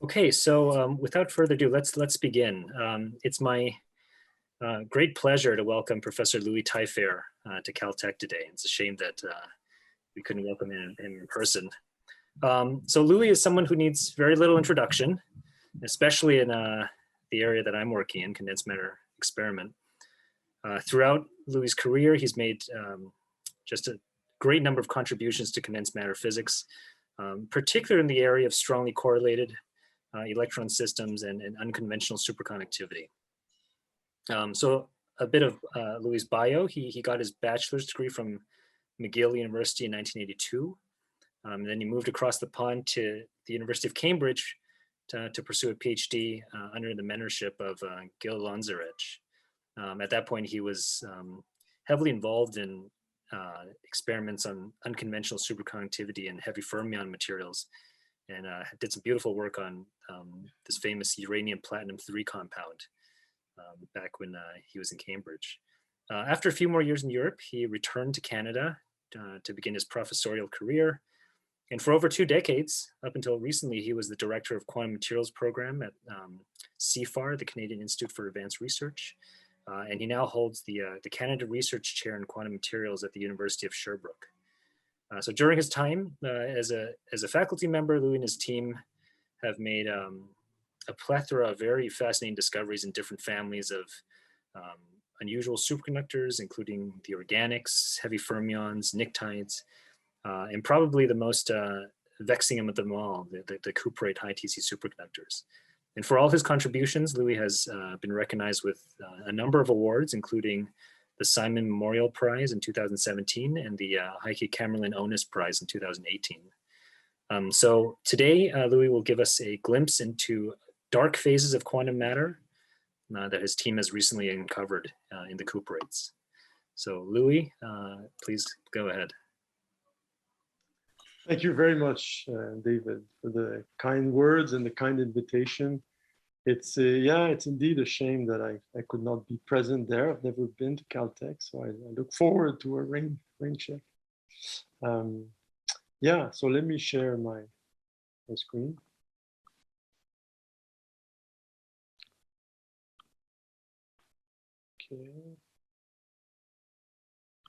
Okay, so without further ado, let's begin. It's my great pleasure to welcome Professor Louis Typher to Caltech today. It's a shame that we couldn't welcome him in person. So Louis is someone who needs very little introduction, especially in the area that I'm working in, condensed matter experiment. Throughout Louis's career, he's made just a great number of contributions to condensed matter physics, particularly in the area of strongly correlated electron systems and unconventional superconductivity. So a bit of Louis' bio, he got his bachelor's degree from McGill University in 1982. Then he moved across the pond to the University of Cambridge to pursue a PhD under the mentorship of Gil Lonzerich. At that point, he was heavily involved in experiments on unconventional superconductivity and heavy fermion materials, and did some beautiful work on this famous uranium-platinum-3 compound back when he was in Cambridge. After a few more years in Europe, he returned to Canada to begin his professorial career. And for over 2 decades, up until recently, he was the director of quantum materials program at CFAR, the Canadian Institute for Advanced Research. And he now holds the Canada Research Chair in Quantum Materials at the University of Sherbrooke. So during his time as a faculty member, Louis and his team have made a plethora of very fascinating discoveries in different families of unusual superconductors, including the organics, heavy fermions, pnictides, and probably the most vexing of them all, the cuprate high TC superconductors. And for all his contributions, Louis has been recognized with a number of awards, including the Simon Memorial Prize in 2017 and the Heike Kamerlin Onus Prize in 2018. So today, Louis will give us a glimpse into dark phases of quantum matter that his team has recently uncovered in the cuprates. So Louis, please go ahead. Thank you very much, David, for the kind words and the kind invitation. It's indeed a shame that I could not be present there. I've never been to Caltech, so I look forward to a rain check. So let me share my screen. Okay.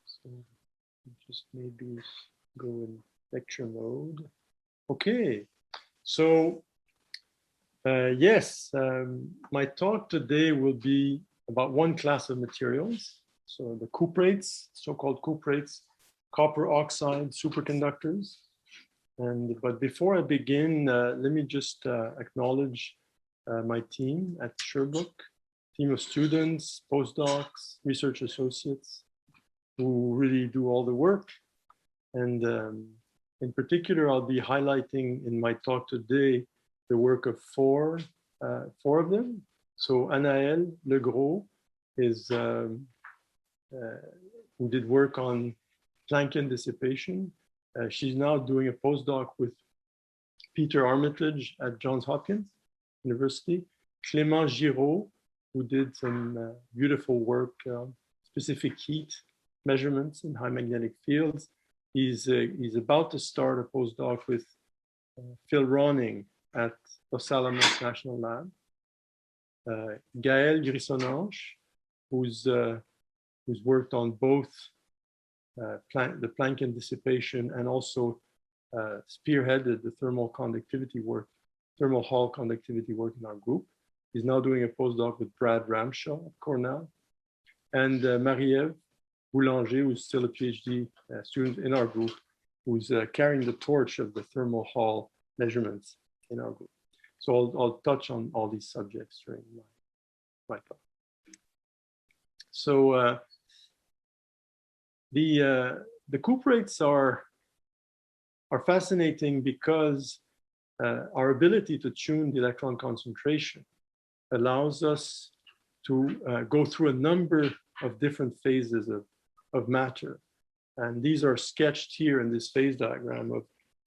So just maybe go in lecture mode. Okay, so my talk today will be about one class of materials. So the cuprates, so-called cuprates, copper oxide superconductors. But before I begin, let me just acknowledge my team at Sherbrooke, team of students, postdocs, research associates, who really do all the work. And in particular, I'll be highlighting in my talk today the work of four of them. So Anaëlle Legros is who did work on Plankton dissipation. She's now doing a postdoc with Peter Armitage at Johns Hopkins University. Clément Giraud, who did some beautiful work, specific heat measurements in high magnetic fields. He's about to start a postdoc with Phil Ronning at Los Alamos National Lab. Gaël Grissonanche, who's worked on both the Plankton dissipation and also spearheaded the thermal Hall conductivity work in our group. He's now doing a postdoc with Brad Ramshaw at Cornell. And Marie-Ève Boulanger, who's still a PhD student in our group, who's carrying the torch of the thermal Hall measurements in our group. So I'll touch on all these subjects during my talk. So the cuprates are fascinating because our ability to tune the electron concentration allows us to go through a number of different phases of matter. And these are sketched here in this phase diagram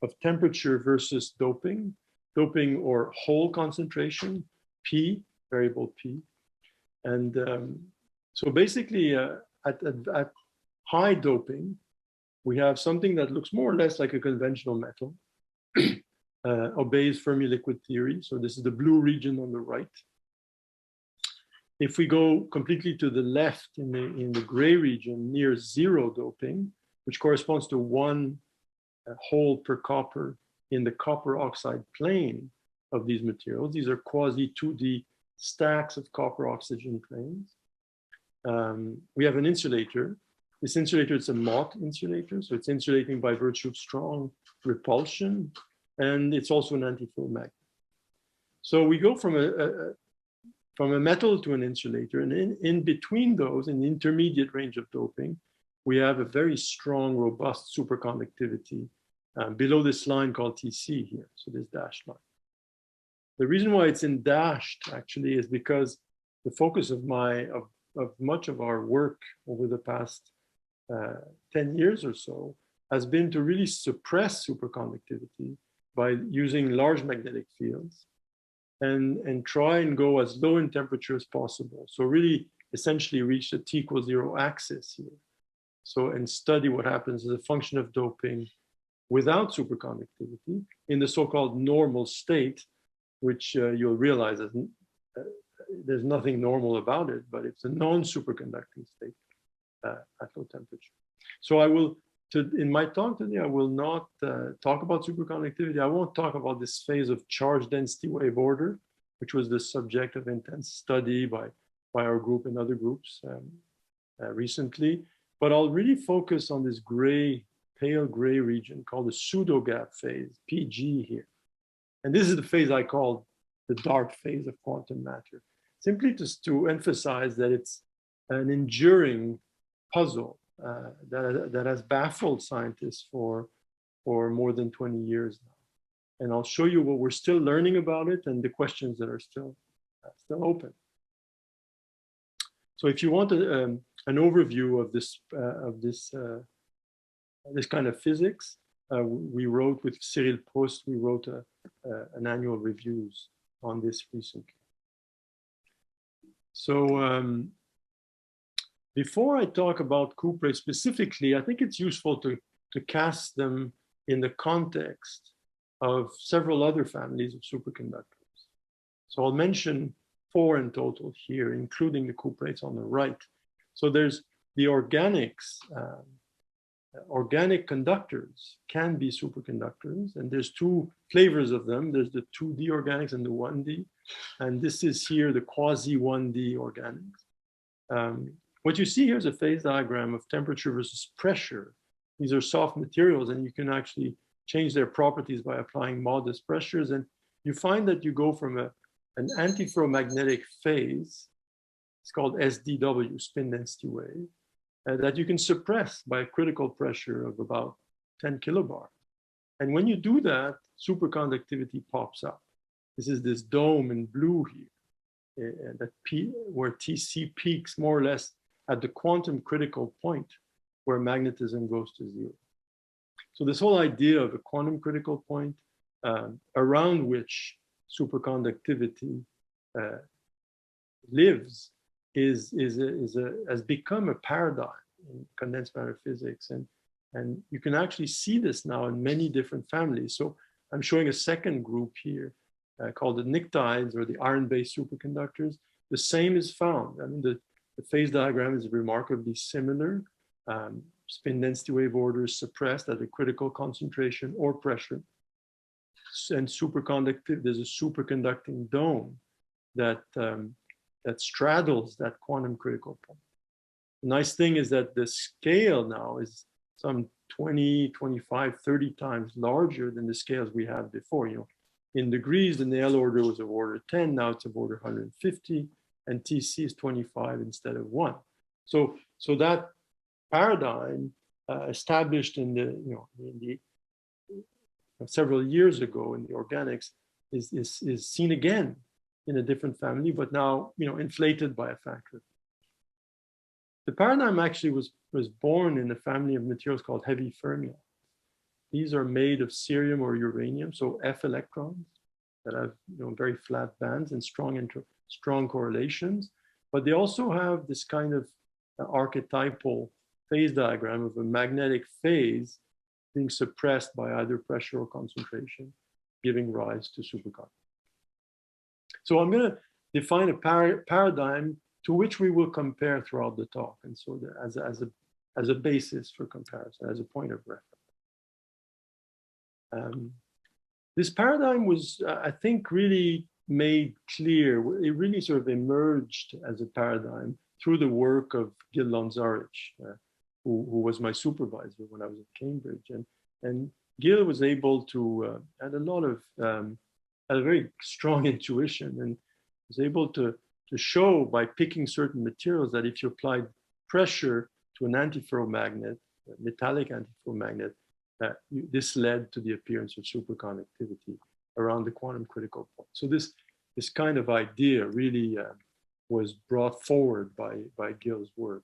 of temperature versus doping or Hall concentration, P, variable P. And so basically at high doping, we have something that looks more or less like a conventional metal. obeys Fermi liquid theory. So this is the blue region on the right. If we go completely to the left in the gray region near zero doping, which corresponds to 1 hole per copper in the copper oxide plane of these materials. These are quasi 2D stacks of copper oxygen planes. We have an insulator. This insulator is a Mott insulator, so it's insulating by virtue of strong repulsion, and it's also an antiferromagnet. So we go from a metal to an insulator, and in between those, in the intermediate range of doping, we have a very strong, robust superconductivity below this line called TC here, so this dashed line. The reason why it's in dashed actually is because the focus of much of our work over the past 10 years or so has been to really suppress superconductivity by using large magnetic fields and try and go as low in temperature as possible. So really essentially reach the T=0 axis here. So and study what happens as a function of doping without superconductivity in the so-called normal state, which you'll realize there's nothing normal about it, but it's a non-superconducting state at low temperature. So in my talk today, I will not talk about superconductivity. I won't talk about this phase of charge density wave order, which was the subject of intense study by our group and other groups recently. But I'll really focus on this gray, pale gray region called the pseudo-gap phase, PG here. And this is the phase I call the dark phase of quantum matter, simply to emphasize that it's an enduring puzzle that has baffled scientists for more than 20 years now. And I'll show you what we're still learning about it and the questions that are still open. So if you want an overview of this kind of physics, we wrote with Cyril Proust, we wrote an annual reviews on this recently. So before I talk about cuprates specifically, I think it's useful to cast them in the context of several other families of superconductors. So I'll mention 4 in total here, including the cuprates on the right. So there's the organics. Organic conductors can be superconductors, and there's 2 flavors of them. There's the 2D organics and the 1D, and this is here the quasi 1D organics. What you see here is a phase diagram of temperature versus pressure. These are soft materials, and you can actually change their properties by applying modest pressures, and you find that you go from an antiferromagnetic phase, it's called SDW, spin density wave, that you can suppress by a critical pressure of about 10 kilobar. And when you do that, superconductivity pops up. This is this dome in blue here, where TC peaks more or less at the quantum critical point where magnetism goes to 0. So this whole idea of a quantum critical point around which superconductivity lives has become a paradigm in condensed matter physics, and you can actually see this now in many different families. So I'm showing a second group here called the pnictides, or the iron-based superconductors. The same is found. I mean, the phase diagram is remarkably similar. Spin density wave orders suppressed at a critical concentration or pressure, and superconductive. There's a superconducting dome that straddles that quantum critical point. The nice thing is that the scale now is some 20, 25, 30 times larger than the scales we had before. In degrees, the Néel order was of order 10, now it's of order 150, and TC is 25 instead of 1. So that paradigm established in the several years ago in the organics is seen again in a different family, but now inflated by a factor. The paradigm actually was born in a family of materials called heavy fermions. These are made of cerium or uranium, so F electrons that have very flat bands and strong correlations, but they also have this kind of archetypal phase diagram of a magnetic phase being suppressed by either pressure or concentration. giving rise to superconductors. So I'm going to define a paradigm to which we will compare throughout the talk, and so as a basis for comparison, as a point of reference. This paradigm was, I think, really made clear. It really sort of emerged as a paradigm through the work of Gil Lanzarich, who was my supervisor when I was at Cambridge. And Gil was able to, had a lot of, had a very strong intuition, and was able to show by picking certain materials that if you applied pressure to an antiferromagnet, a metallic antiferromagnet, this led to the appearance of superconductivity around the quantum critical point. So this kind of idea really was brought forward by Gil's work.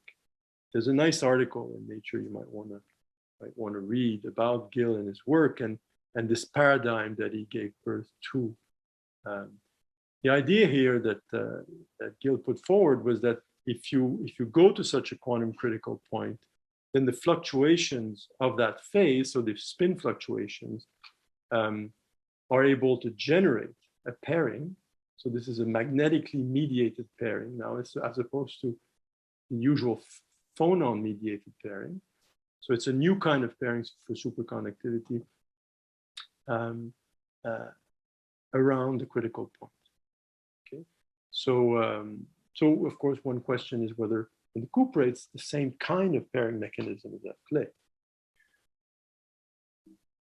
There's a nice article in Nature you might want to read about Gil and his work and this paradigm that he gave birth to. The idea here that Gil put forward was that if you go to such a quantum critical point, then the fluctuations of that phase, so the spin fluctuations, are able to generate a pairing. So this is a magnetically mediated pairing now, as opposed to the usual phonon-mediated pairing. So it's a new kind of pairing for superconductivity around the critical point. Okay, so so of course one question is whether in the cuprates the same kind of pairing mechanism is at play.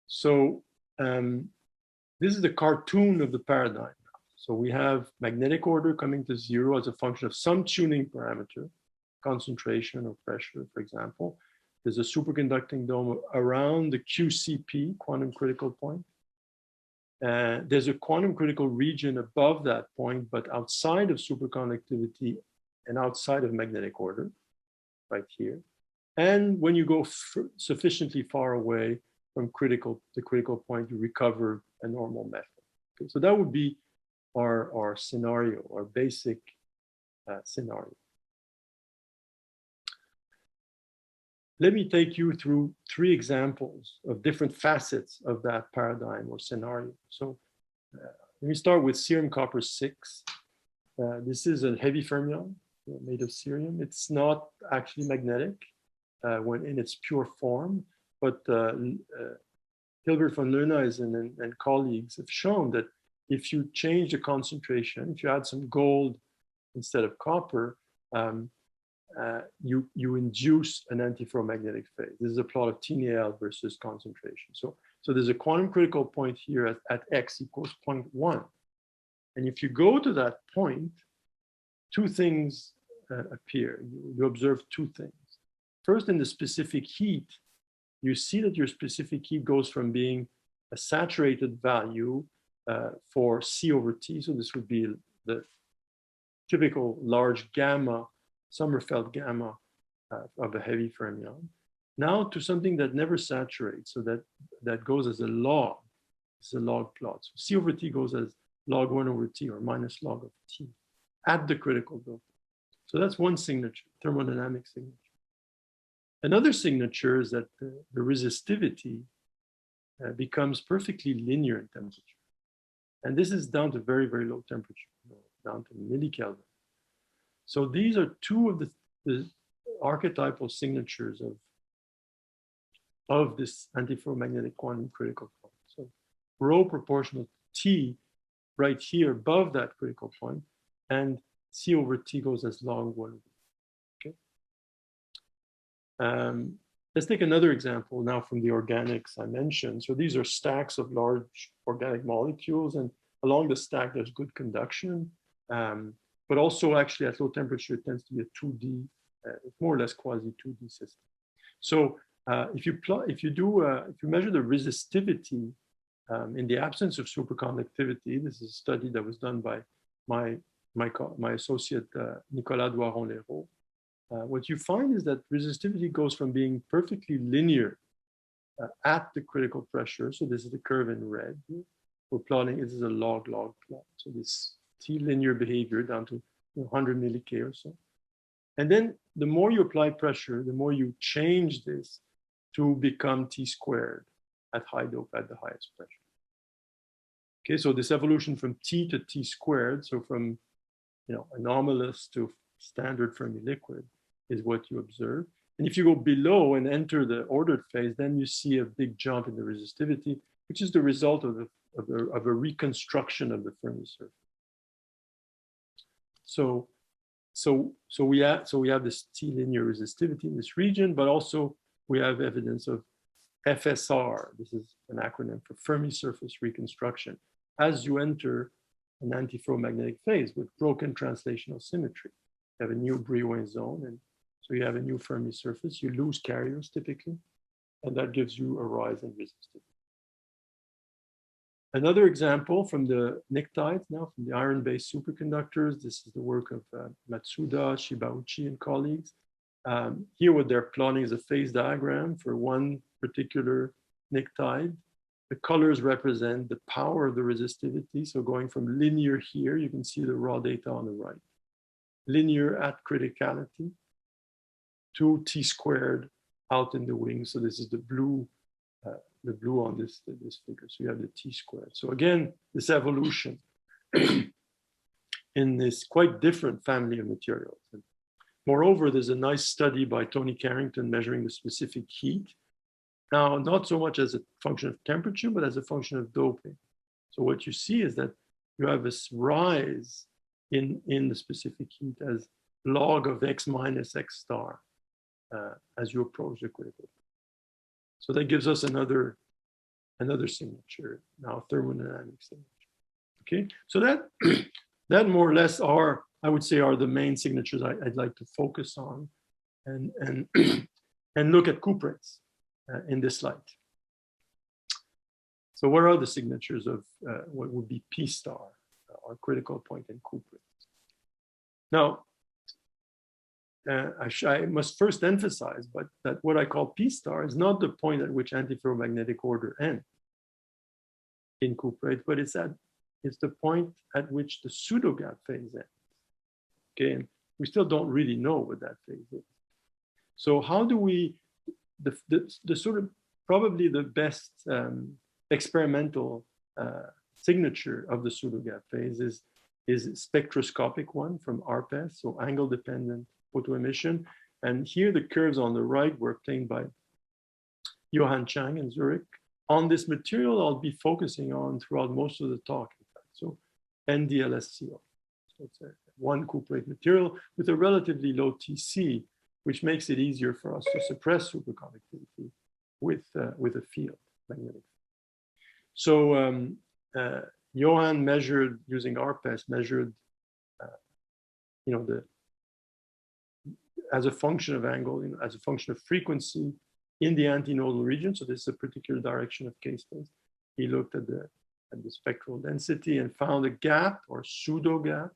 So this is the cartoon of the paradigm. So we have magnetic order coming to zero as a function of some tuning parameter, concentration or pressure, for example. There's a superconducting dome around the QCP, quantum critical point. There's a quantum critical region above that point, but outside of superconductivity and outside of magnetic order, right here. And when you go sufficiently far away from the critical point, you recover a normal method. Okay, so that would be our scenario, our basic scenario. Let me take you through 3 examples of different facets of that paradigm or scenario. So let me start with cerium copper 6. This is a heavy fermion made of cerium. It's not actually magnetic when in its pure form, but Hilbert von Loenhuizen and colleagues have shown that if you change the concentration, if you add some gold instead of copper, you induce an antiferromagnetic phase. This is a plot of TNAL versus concentration. So there's a quantum critical point here at x equals 0.1. And if you go to that point, 2 things appear. You observe 2 things. First, in the specific heat, you see that your specific heat goes from being a saturated value for C over T. So this would be the typical large gamma, Sommerfeld gamma of a heavy fermion, now to something that never saturates, so that goes as a log. It's a log plot. So C over T goes as log 1 over T or minus log of T at the critical doping. So that's one signature, thermodynamic signature. Another signature is that the resistivity becomes perfectly linear in temperature. And this is down to very, very low temperature, down to millikelvin. So these are 2 of the archetypal signatures of this antiferromagnetic quantum critical point. So rho proportional to T right here above that critical point, and C over T goes as log 1. Okay. Let's take another example now from the organics I mentioned. So these are stacks of large organic molecules, and along the stack there's good conduction. But also actually at low temperature, it tends to be a 2D, more or less quasi 2D system. So if you measure the resistivity in the absence of superconductivity, this is a study that was done by my associate Nicolas Doiron-Leroux. What you find is that resistivity goes from being perfectly linear at the critical pressure. So this is the curve in red. We're plotting, this is a log-log plot. So this T-linear behavior down to 100 milli-K or so. And then the more you apply pressure, the more you change this to become T squared at high dope at the highest pressure. Okay, so this evolution from T to T squared, so from anomalous to standard Fermi liquid, is what you observe. And if you go below and enter the ordered phase, then you see a big jump in the resistivity, which is the result of a reconstruction of the Fermi surface. So we have this T linear resistivity in this region, but also we have evidence of FSR. This is an acronym for Fermi surface reconstruction. As you enter an antiferromagnetic phase with broken translational symmetry, you have a new Brillouin zone, and so you have a new Fermi surface. You lose carriers typically, and that gives you a rise in resistivity. Another example from the pnictides, now from the iron-based superconductors. This is the work of Matsuda, Shibauchi, and colleagues. Here what they're plotting is a phase diagram for one particular pnictide. The colors represent the power of the resistivity. So going from linear here, you can see the raw data on the right. Linear at criticality to T squared out in the wings. So this is the blue on this figure. So you have the T squared. So again, this evolution in this quite different family of materials. And moreover, there's a nice study by Tony Carrington measuring the specific heat. Now, not so much as a function of temperature, but as a function of doping. So what you see is that you have this rise in the specific heat as log of X minus X star as you approach the critical. So that gives us another signature, now thermodynamic signature. Okay, so that more or less are, I would say, are the main signatures I'd like to focus on and look at cuprates in this slide. So what are the signatures of what would be P star, our critical point in cuprates? Now, I must first emphasize, that what I call P star is not the point at which antiferromagnetic order ends in cuprate, but it's the point at which the pseudogap phase ends. Okay, and we still don't really know what that phase is. So how do we, the sort of probably the best experimental signature of the pseudogap phase is a spectroscopic one from ARPES, so angle-dependent photoemission. And here the curves on the right were obtained by Johann Chang in Zurich. On this material, I'll be focusing on throughout most of the talk, in fact. So NDLSCO. So it's a one cuprate material with a relatively low TC, which makes it easier for us to suppress superconductivity with a field, magnetic. So Johann measured, using ARPES, measured, as a function of angle, as a function of frequency in the antinodal region. So this is a particular direction of K-space. He looked at the spectral density and found a gap or pseudo gap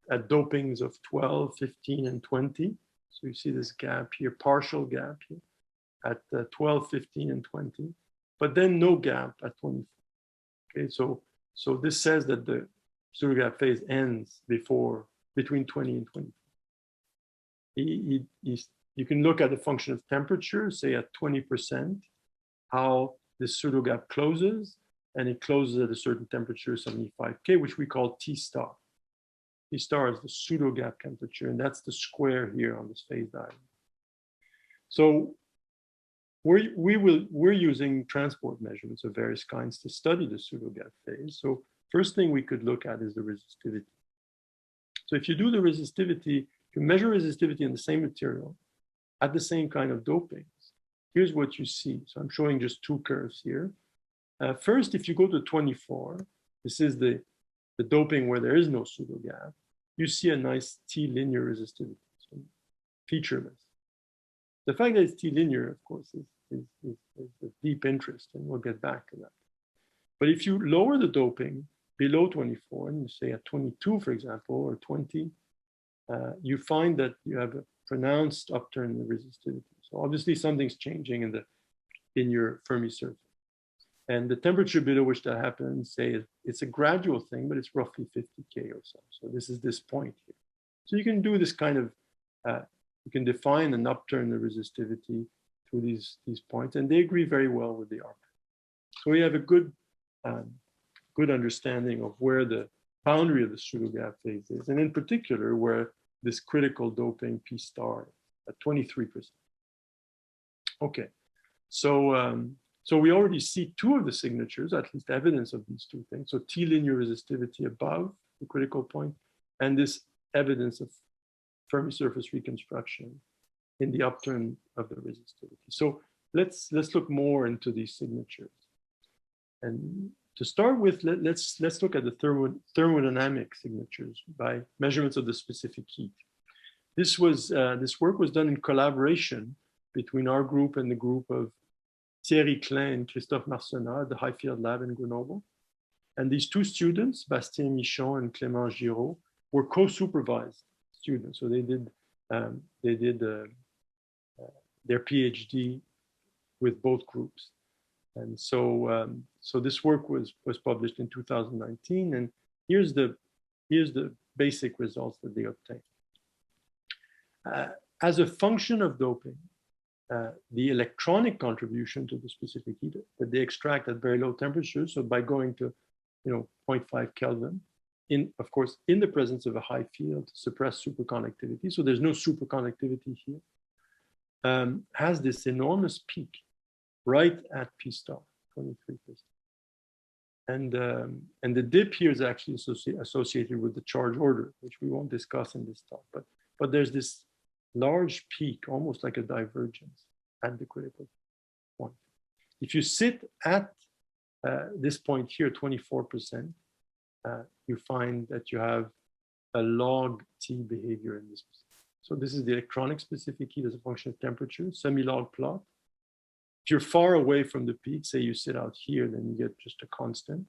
at dopings of 12, 15, and 20. So you see this gap here, partial gap here at 12, 15, and 20, but then no gap at 24. Okay, so this says that the pseudogap phase ends between 20 and 20. You can look at the function of temperature, say at 20%, how this pseudogap closes, and it closes at a certain temperature, 75 K, which we call T star. T star is the pseudogap temperature, and that's the square here on this phase diagram. So we're using transport measurements of various kinds to study the pseudogap phase. So first thing we could look at is the resistivity. So if you do the resistivity, if you measure resistivity in the same material at the same kind of dopings, here's what you see. So I'm showing just two curves here. First, if you go to 24, this is the doping where there is no pseudogap, you see a nice T-linear resistivity, so featureless. The fact that it's T-linear, of course, is of deep interest, and we'll get back to that. But if you lower the doping below 24, and you say at 22, for example, or 20, you find that you have a pronounced upturn in the resistivity. So obviously something's changing in your Fermi surface. And the temperature below which that happens, say it's a gradual thing, but it's roughly 50 K or so. So this is this point here. So you can do this kind of, you can define an upturn in the resistivity through these points, and they agree very well with the ARPES. So we have a good good understanding of where the boundary of the pseudogap phase is, and in particular, where this critical doping P star at 23%. Okay, so so we already see two of the signatures, at least evidence of these two things. So T linear resistivity above the critical point, and this evidence of Fermi surface reconstruction in the upturn of the resistivity. So let's look more into these signatures. And to start with, let's look at the thermodynamic signatures by measurements of the specific heat. This work was done in collaboration between our group and the group of Thierry Klein and Christophe Marcenat at the High Field Lab in Grenoble. And these two students, Bastien Michon and Clément Giraud, were co-supervised students. So they did their PhD with both groups. And so, so this work was published in 2019, and here's the basic results that they obtained. As a function of doping, the electronic contribution to the specific heat that they extract at very low temperatures, so by going to 0.5 Kelvin, of course, in the presence of a high field to suppress superconductivity, so there's no superconductivity here, has this enormous peak right at P star, 23%. And the dip here is actually associated with the charge order, which we won't discuss in this talk. But there's this large peak, almost like a divergence at the critical point. If you sit at this point here, 24%, you find that you have a log T behavior in this. So this is the electronic specific heat as a function of temperature, semi-log plot. If you're far away from the peak, say you sit out here, then you get just a constant,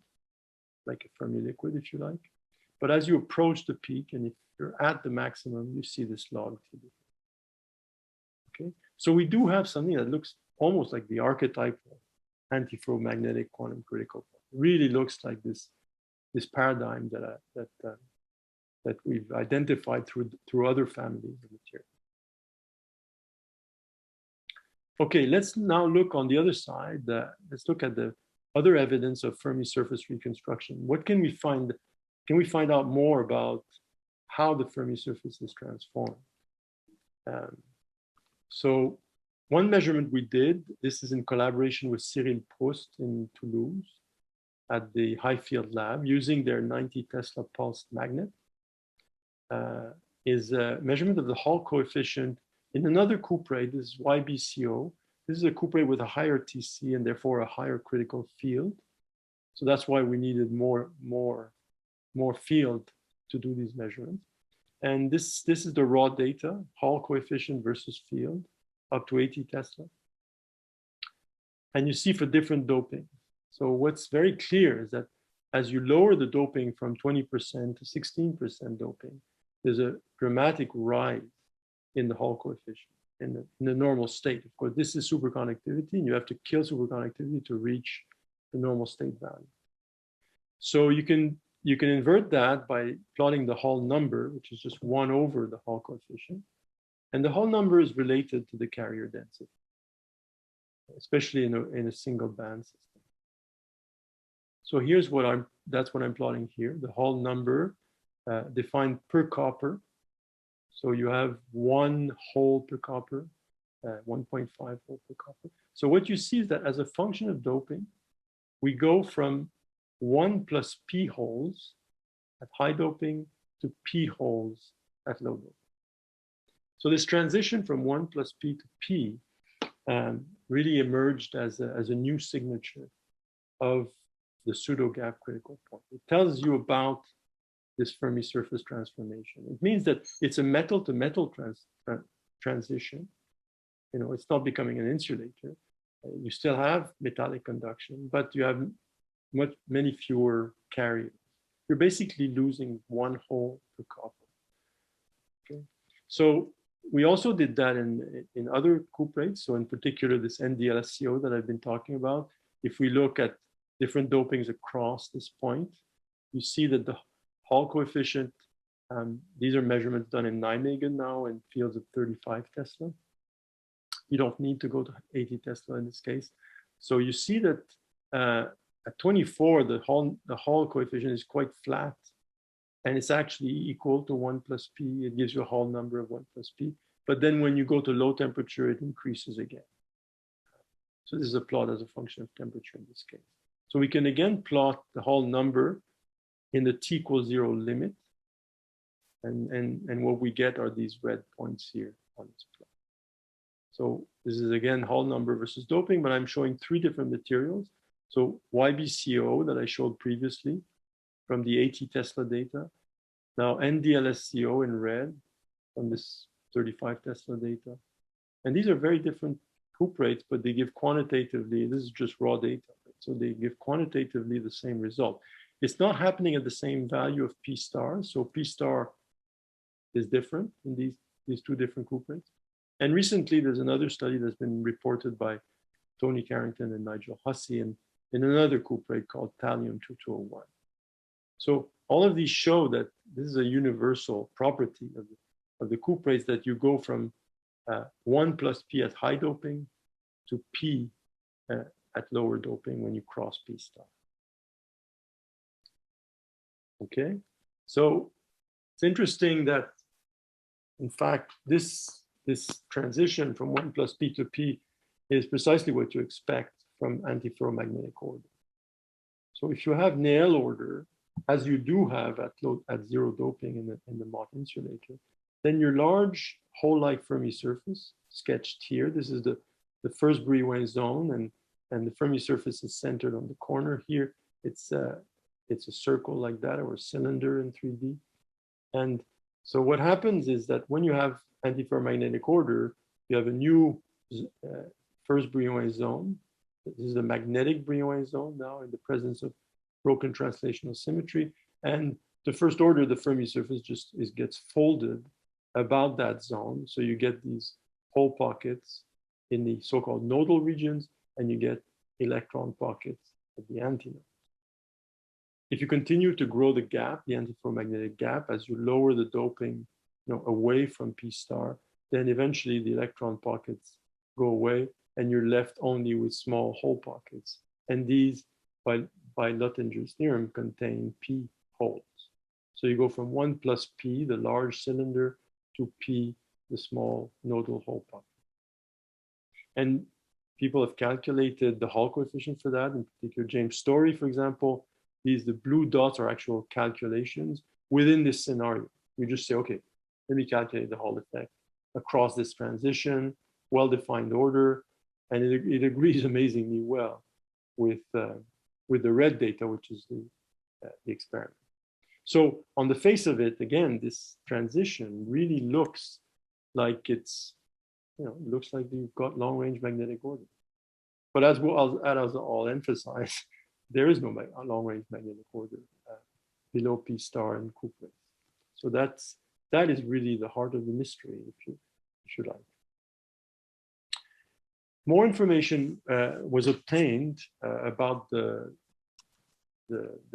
like a Fermi liquid, if you like. But as you approach the peak, and if you're at the maximum, you see this log T behavior. Okay, so we do have something that looks almost like the archetypal antiferromagnetic quantum critical point. It really looks like this paradigm that we've identified through other families of materials. Okay, let's now look on the other side. Let's look at the other evidence of Fermi surface reconstruction. What can we find? Can we find out more about how the Fermi surface is transformed? So one measurement we did, this is in collaboration with Cyril Proust in Toulouse at the High Field Lab using their 90 Tesla pulsed magnet, is a measurement of the Hall coefficient in another cuprate. This is YBCO. This is a cuprate with a higher TC and therefore a higher critical field. So that's why we needed more field to do these measurements. And this is the raw data, Hall coefficient versus field, up to 80 Tesla. And you see for different doping. So what's very clear is that as you lower the doping from 20% to 16% doping, there's a dramatic rise in the Hall coefficient in the normal state. Of course, this is superconductivity, and you have to kill superconductivity to reach the normal state value. So you can invert that by plotting the Hall number, which is just 1 over the Hall coefficient. And the Hall number is related to the carrier density, especially in a single band system. So here's that's what I'm plotting here. The Hall number defined per copper. So you have 1 hole per copper, 1.5 hole per copper. So what you see is that as a function of doping, we go from 1 plus P holes at high doping to P holes at low doping. So this transition from 1 plus P to P really emerged as a new signature of the pseudo-gap critical point. It tells you about this Fermi surface transformation. It means that it's a metal-to-metal transition. It's not becoming an insulator. You still have metallic conduction, but you have many fewer carriers. You're basically losing 1 hole per copper. Okay, so we also did that in other cuprates. So in particular, this NDLSCO that I've been talking about. If we look at different dopings across this point, you see that the Hall coefficient, these are measurements done in Nijmegen now in fields of 35 Tesla. You don't need to go to 80 Tesla in this case. So you see that at 24, the Hall coefficient is quite flat, and it's actually equal to 1 plus P. It gives you a Hall number of 1 plus P. But then when you go to low temperature, it increases again. So this is a plot as a function of temperature in this case. So we can again plot the Hall number in the t equals 0 limit. And what we get are these red points here on this plot. So this is again Hall number versus doping, but I'm showing 3 different materials. So YbCO that I showed previously from the 80 Tesla data. Now NDLSCO in red from this 35 Tesla data. And these are very different cuprates, but they give quantitatively, this is just raw data. So they give quantitatively the same result. It's not happening at the same value of P star. So P star is different in these 2 different cuprates. And recently there's another study that's been reported by Tony Carrington and Nigel Hsieh in another cuprate called thallium-2201. So all of these show that this is a universal property of the cuprates, that you go from 1 plus P at high doping to P at lower doping when you cross P star. Okay, so it's interesting that, in fact, this transition from 1 plus P to P is precisely what you expect from antiferromagnetic order. So if you have Néel order, as you do have at 0 doping in the Mott insulator, then your large hole-like Fermi surface, sketched here, this is the first Brillouin zone, and the Fermi surface is centered on the corner here. It's a circle like that, or a cylinder in 3D. And so what happens is that when you have antiferromagnetic order, you have a new first Brillouin zone. This is the magnetic Brillouin zone now in the presence of broken translational symmetry. And the first order, the Fermi surface gets folded about that zone. So you get these hole pockets in the so-called nodal regions, and you get electron pockets at the antinode. If you continue to grow the gap, the antiferromagnetic gap, as you lower the doping away from P star, then eventually the electron pockets go away, and you're left only with small hole pockets. And these, by Luttinger's theorem, contain P holes. So you go from 1 plus P, the large cylinder, to P, the small nodal hole pocket. And people have calculated the Hall coefficient for that, in particular James Story, for example. The blue dots are actual calculations within this scenario. You just say, okay, let me calculate the Hall effect across this transition, well-defined order, and it agrees amazingly well with the red data, which is the experiment. So on the face of it, again, this transition really looks like looks like you've got long-range magnetic order. But as I'll emphasize, there is no long-range magnetic order below P star and cuprates. So that is really the heart of the mystery, if you like. More information was obtained about the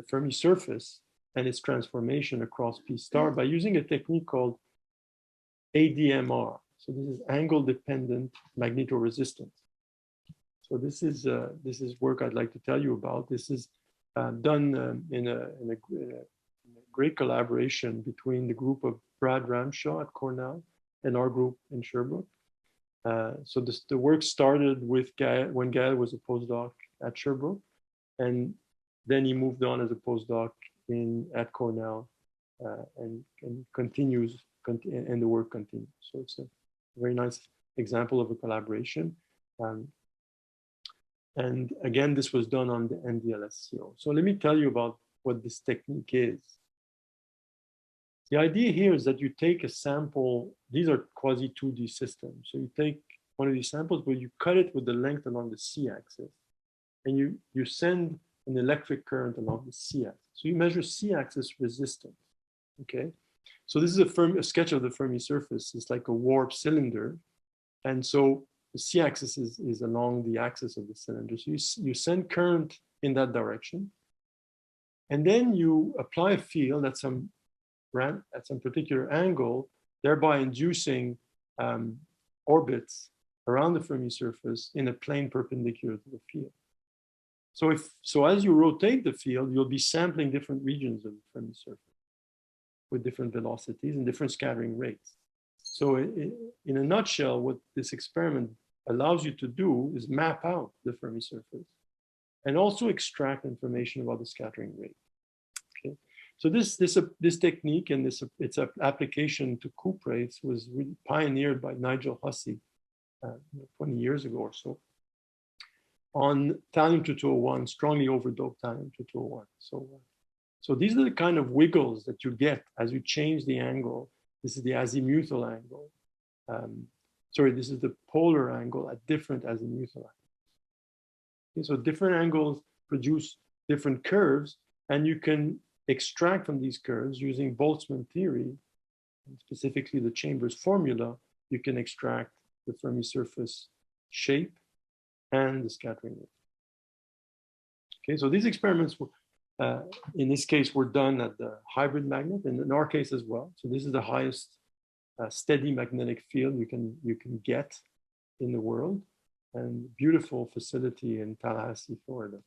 Fermi surface and its transformation across P star by using a technique called ADMR. So this is angle-dependent magnetoresistance. So this is work I'd like to tell you about. This is done in a great collaboration between the group of Brad Ramshaw at Cornell and our group in Sherbrooke. So the work started with when Gael was a postdoc at Sherbrooke, and then he moved on as a postdoc at Cornell, and continues, and the work continues. So it's a very nice example of a collaboration. And again, this was done on the NDLSCO. So let me tell you about what this technique is. The idea here is that you take a sample. These are quasi 2D systems. So you take one of these samples, but you cut it with the length along the C-axis, and you send an electric current along the C-axis. So you measure C-axis resistance, okay? So this is a sketch of the Fermi surface. It's like a warp cylinder. And so the C-axis is along the axis of the cylinder. So you send current in that direction. And then you apply a field at some particular angle, thereby inducing orbits around the Fermi surface in a plane perpendicular to the field. So as you rotate the field, you'll be sampling different regions of the Fermi surface with different velocities and different scattering rates. So in a nutshell, what this experiment allows you to do is map out the Fermi surface and also extract information about the scattering rate. Okay, so this technique and its application to cuprates was really pioneered by Nigel Hsieh 20 years ago or so on thallium-201, strongly overdoped thallium-201. So these are the kind of wiggles that you get as you change the angle. This is the azimuthal angle. This is the polar angle at different azimuthal angles. Okay, so different angles produce different curves, and you can extract from these curves using Boltzmann theory, and specifically the Chambers formula. You can extract the Fermi surface shape and the scattering rate. Okay, so these experiments were, in this case, were done at the hybrid magnet, and in our case as well. So this is the highest steady magnetic field you can get in the world, and beautiful facility in Tallahassee, Florida.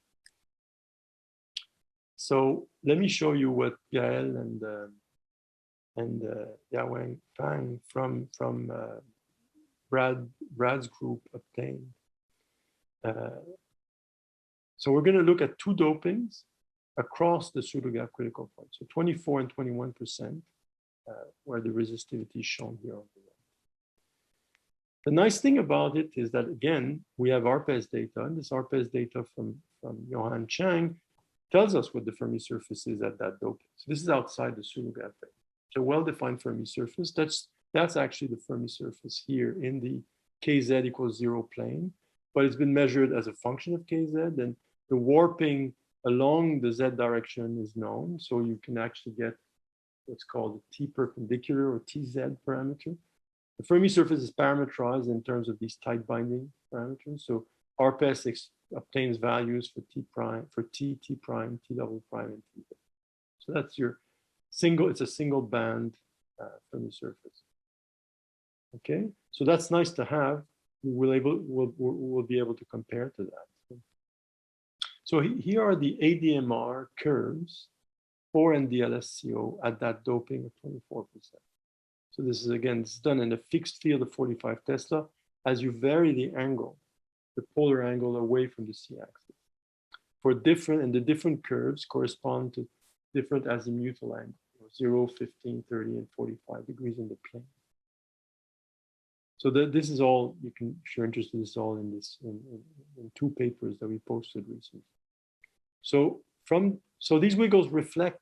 So let me show you what Gael and Yawang Fang from Brad's group obtained. So we're going to look at two dopings across the pseudogap critical point. So 24 and 21%, where the resistivity is shown here on the right. The nice thing about it is that, again, we have RPES data, and this RPES data from Johan Chang tells us what the Fermi surface is at that doping. So this is outside the pseudogap phase. It's a well-defined Fermi surface. That's actually the Fermi surface here in the kz equals 0 plane, but it's been measured as a function of kz, and the warping along the z direction is known. So you can actually get what's called a T perpendicular or TZ parameter. The Fermi surface is parameterized in terms of these tight binding parameters. So RPES obtains values for T prime, for T, T prime, T double prime, and T. So that's your single, it's a single band Fermi surface. Okay, so that's nice to have. We'll be able to compare to that. So here are the ADMR curves for NDLSCO at that doping of 24%. So this is, again, it's done in a fixed field of 45 Tesla. As you vary the angle, the polar angle away from the c-axis. For different, and the different curves correspond to different azimuthal angles, 0, 15, 30, and 45 degrees in the plane. So this is all, you can, if you're interested, this is all in two papers that we posted recently. So these wiggles reflect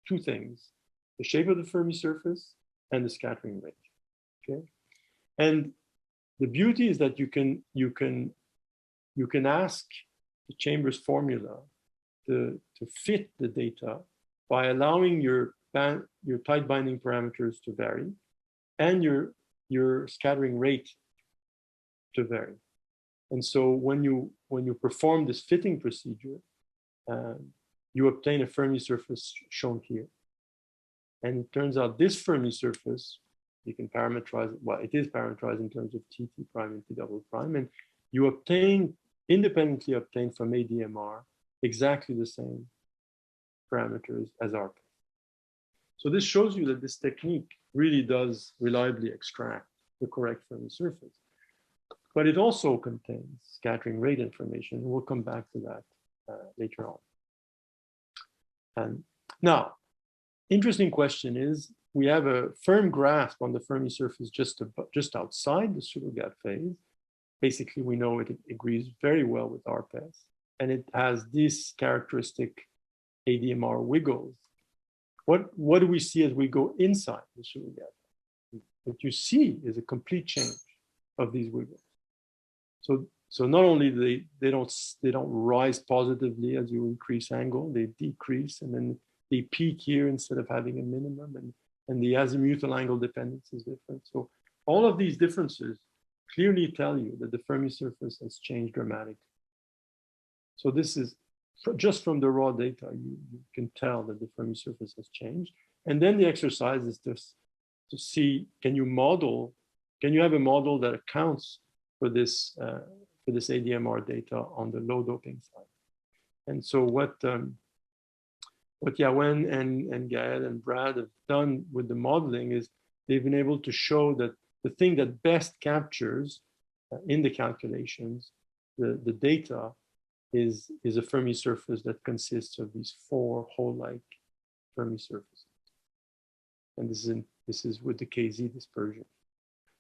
two things: the shape of the Fermi surface and the scattering rate. Okay, and the beauty is that you can ask the Chambers formula to fit the data by allowing your tight binding parameters to vary and your scattering rate to vary. And so when you perform this fitting procedure, you obtain a Fermi surface shown here. And it turns out this Fermi surface, you can parameterize it. Well, it is parameterized in terms of T, T prime, and T double prime. And you independently obtain from ADMR exactly the same parameters as RPES. So this shows you that this technique really does reliably extract the correct Fermi surface. But it also contains scattering rate information. We'll come back to that later on. And now, interesting question is, we have a firm grasp on the Fermi surface just outside the pseudogap phase. Basically, we know it agrees very well with RPES, and it has these characteristic ADMR wiggles. What do we see as we go inside the pseudogap? What you see is a complete change of these wiggles. So not only they don't rise positively as you increase angle, they decrease, and then they peak here instead of having a minimum, and the azimuthal angle dependence is different. So all of these differences clearly tell you that the Fermi surface has changed dramatically. So this is just from the raw data, you can tell that the Fermi surface has changed. And then the exercise is to see, can you have a model that accounts for this ADMR data on the low doping side? And so what Yawen and Gael and Brad have done with the modeling is they've been able to show that the thing that best captures in the calculations the data is a Fermi surface that consists of these 4 hole-like Fermi surfaces. And this is with the KZ dispersion.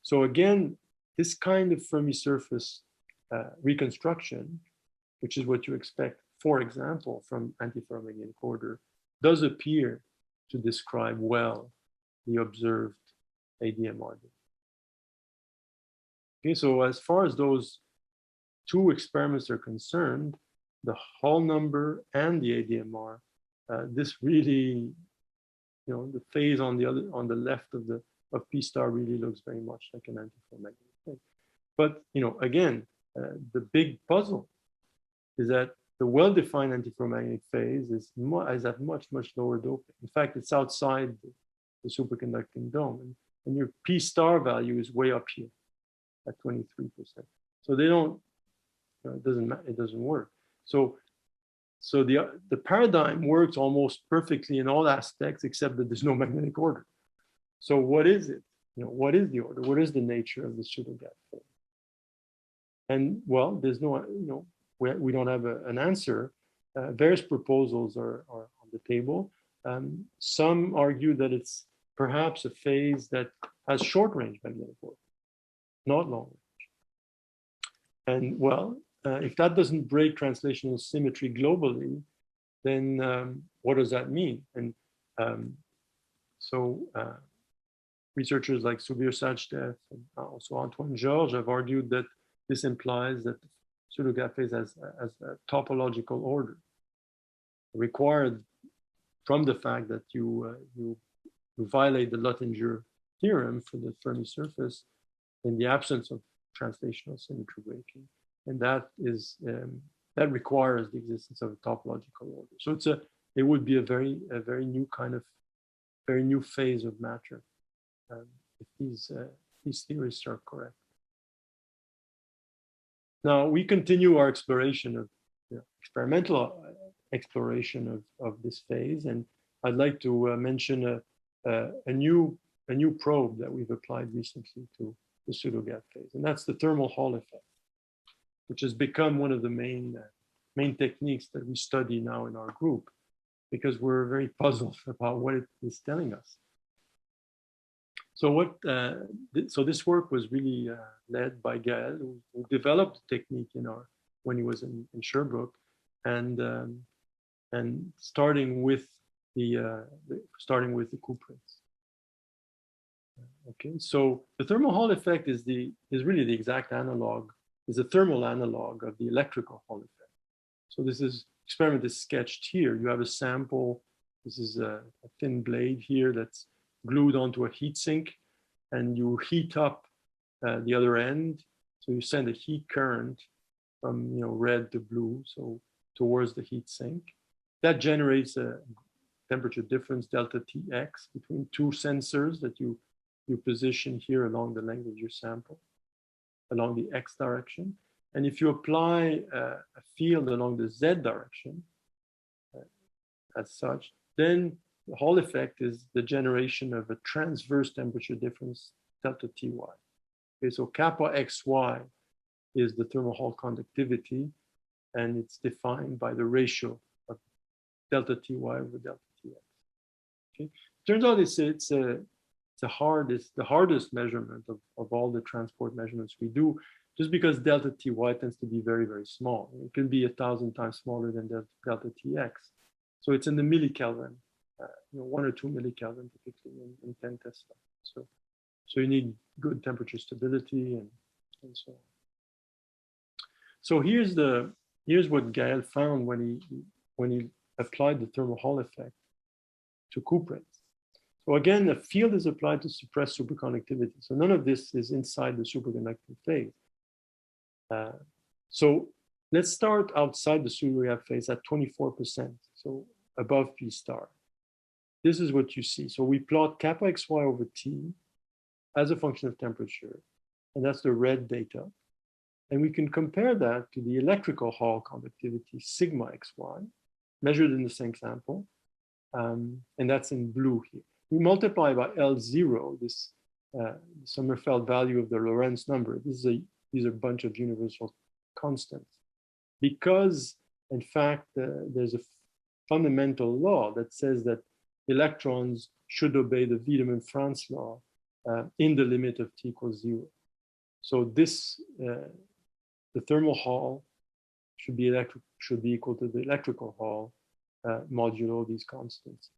So again, this kind of Fermi surface reconstruction, which is what you expect, for example, from antiferromagnetic order, does appear to describe well the observed ADMR. Okay, so as far as those 2 experiments are concerned, the Hall number and the ADMR, this really, the phase on the left of P star really looks very much like an antiferromagnetic phase. But again, the big puzzle is that the well-defined antiferromagnetic phase is at much lower doping. In fact, it's outside the superconducting dome, and your P star value is way up here at 23%. So they don't. It doesn't work. So the paradigm works almost perfectly in all aspects except that there's no magnetic order. So what is it? What is the order? What is the nature of the pseudogap phase? And well, there's no, we don't have an answer. Various proposals are on the table. Some argue that it's perhaps a phase that has short-range magnetic order, not long range. And well, if that doesn't break translational symmetry globally, then what does that mean? And researchers like Subir Sajdev and also Antoine Georges have argued that this implies that pseudogap phase has a topological order required from the fact that you violate the Luttinger theorem for the Fermi surface in the absence of translational symmetry breaking. And that requires the existence of a topological order. So it would be a very new phase of matter if these theories are correct. Now we continue our exploration of experimental exploration of this phase, and I'd like to mention a new probe that we've applied recently to the pseudogap phase, and that's the thermal Hall effect, which has become one of the main techniques that we study now in our group, because we're very puzzled about what it is telling us. So so this work was really led by Gael, who developed the technique when he was in Sherbrooke, and starting with the cuprates. Okay, so the thermal Hall effect is really the exact analog, is a thermal analog of the electrical Hall effect. So this experiment is sketched here. You have a sample. This is a thin blade here that's glued onto a heat sink, and you heat up the other end. So you send a heat current from red to blue, so towards the heat sink. That generates a temperature difference delta Tx between 2 sensors that you position here along the length of your sample, along the x direction. And if you apply a field along the z direction, as such, then the Hall effect is the generation of a transverse temperature difference delta Ty. Okay, so kappa xy is the thermal Hall conductivity, and it's defined by the ratio of delta Ty over delta Tx. Okay, turns out it's the hardest measurement of all the transport measurements we do, just because delta Ty tends to be very, very small. It can be 1,000 times smaller than delta Tx. So it's in the millikelvin, 1 or 2 millikelvin typically in 10 Tesla. So you need good temperature stability and so on. So here's what Gael found when he applied the thermal Hall effect to cuprates. So again, a field is applied to suppress superconductivity. So none of this is inside the superconducting phase. So let's start outside the pseudogap phase at 24%, so above P star. This is what you see. So we plot kappa xy over T as a function of temperature, and that's the red data. And we can compare that to the electrical Hall conductivity, sigma xy, measured in the same sample. And that's in blue here. We multiply by L0, this Sommerfeld value of the Lorentz number. These are a bunch of universal constants. Because, in fact, there's a fundamental law that says that electrons should obey the Wiedemann-Franz law in the limit of t equals 0. So this, the thermal Hall should be equal to the electrical Hall modulo these constants.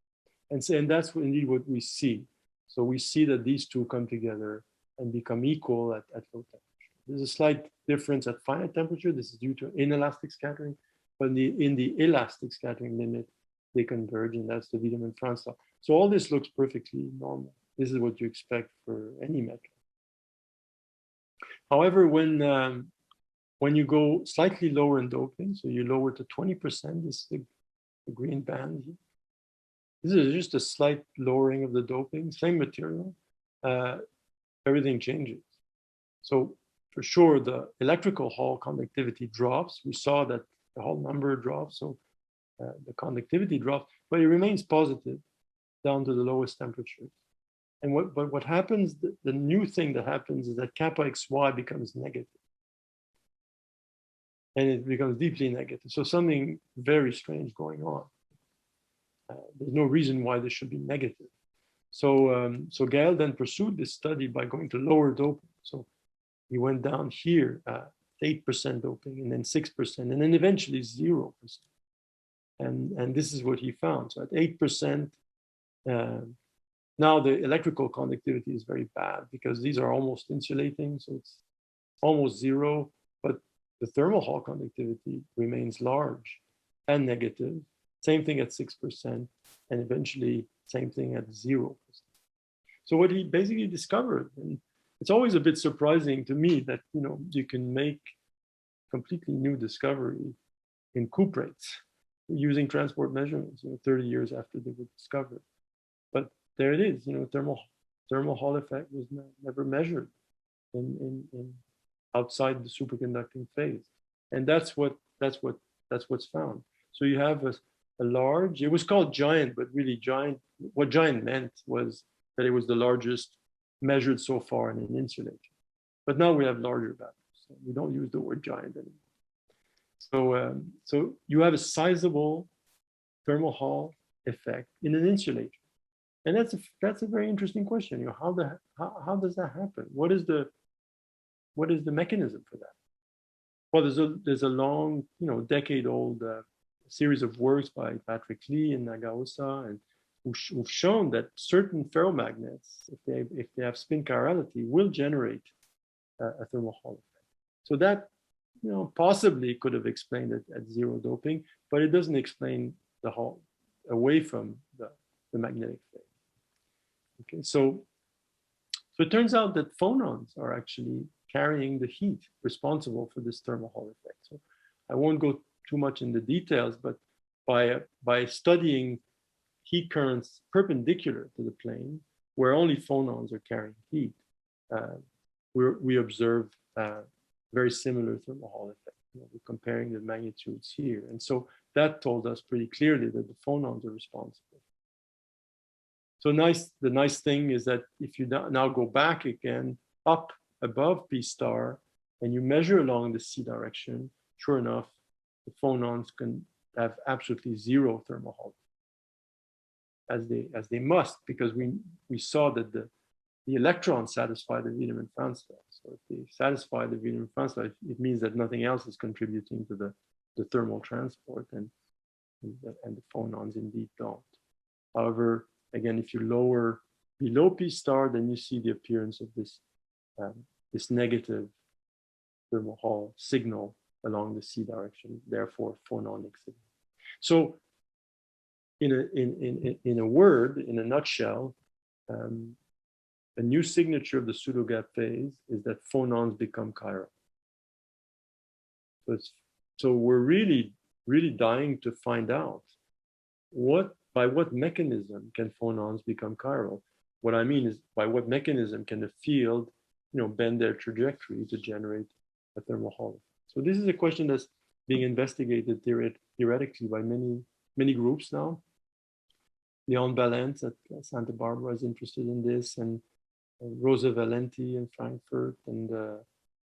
And that's indeed what we see. So we see that these two come together and become equal at low temperature. There's a slight difference at finite temperature. This is due to inelastic scattering, but in the elastic scattering limit, they converge, and that's the Wiedemann-Franz law. So all this looks perfectly normal. This is what you expect for any metal. However, when you go slightly lower in doping, so you lower to 20%, this is the green band here. This is just a slight lowering of the doping, same material, everything changes. So for sure, the electrical Hall conductivity drops. We saw that the Hall number drops, so the conductivity drops, but it remains positive down to the lowest temperatures. And what happens, the new thing that happens is that kappa xy becomes negative. And it becomes deeply negative. So something very strange going on. There's no reason why this should be negative. So, so Gael then pursued this study by going to lower doping. So he went down here, 8% doping, and then 6%, and then eventually 0%. And this is what he found. So at 8%, now the electrical conductivity is very bad because these are almost insulating, so it's almost 0, but the thermal Hall conductivity remains large and negative. Same thing at 6%, and eventually same thing at 0%. So what he basically discovered, and it's always a bit surprising to me that you can make completely new discovery in cuprates using transport measurements 30 years after they were discovered. But there it is, thermal Hall effect was never measured in outside the superconducting phase, and that's what's found. So you have a large, it was called giant, but really giant, what giant meant was that it was the largest measured so far in an insulator. But now we have larger values. So we don't use the word giant anymore. So you have a sizable thermal Hall effect in an insulator. And that's a very interesting question. How does that happen? What is the mechanism for that? Well, there's a long, decade-old series of works by Patrick Lee and Nagaosa, and who've shown that certain ferromagnets, if they have spin chirality, will generate a thermal Hall effect. So that possibly could have explained it at 0 doping, but it doesn't explain the Hall away from the magnetic phase. Okay, so it turns out that phonons are actually carrying the heat responsible for this thermal Hall effect. So I won't go too much in the details, but by studying heat currents perpendicular to the plane, where only phonons are carrying heat, we observe very similar thermal Hall effect. We're comparing the magnitudes here. And so that told us pretty clearly that the phonons are responsible. So the nice thing is that if you now go back again, up above P star, and you measure along the C direction, sure enough, the phonons can have absolutely 0 thermal Hall, as they must, because we saw that the electrons satisfy the Wiedemann-Franz law. So if they satisfy the Wiedemann-Franz law, it means that nothing else is contributing to the thermal transport, and the phonons indeed don't. However, again, if you lower below P star, then you see the appearance of this negative thermal Hall signal along the C direction, therefore phononic signal. So in a word, in a nutshell, a new signature of the pseudo-gap phase is that phonons become chiral. So we're really, really dying to find out by what mechanism can phonons become chiral. What I mean is, by what mechanism can the field, bend their trajectory to generate a thermal Hall. So this is a question that's being investigated theoretically by many groups now. Leon Balint at Santa Barbara is interested in this, and Rosa Valenti in Frankfurt, and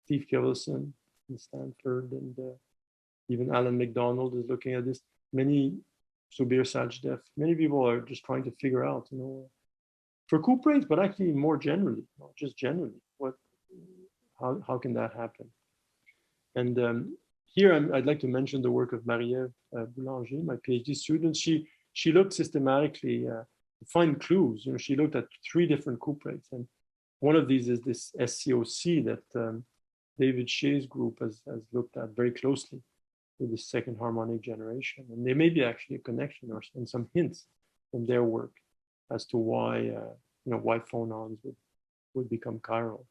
Steve Kivelson in Stanford, and even Alan McDonald is looking at this. Subir Sajdev, many people are just trying to figure out, for cuprates, but actually more generally, not just generally, how can that happen? And here I'd like to mention the work of Marie-Ève Boulanger, my PhD student. She looked systematically to find clues. She looked at 3 different cuprates, and one of these is this SCOC that David Hsieh's group has looked at very closely with the second harmonic generation. And there may be actually a connection and some hints from their work as to why why phonons would become chiral.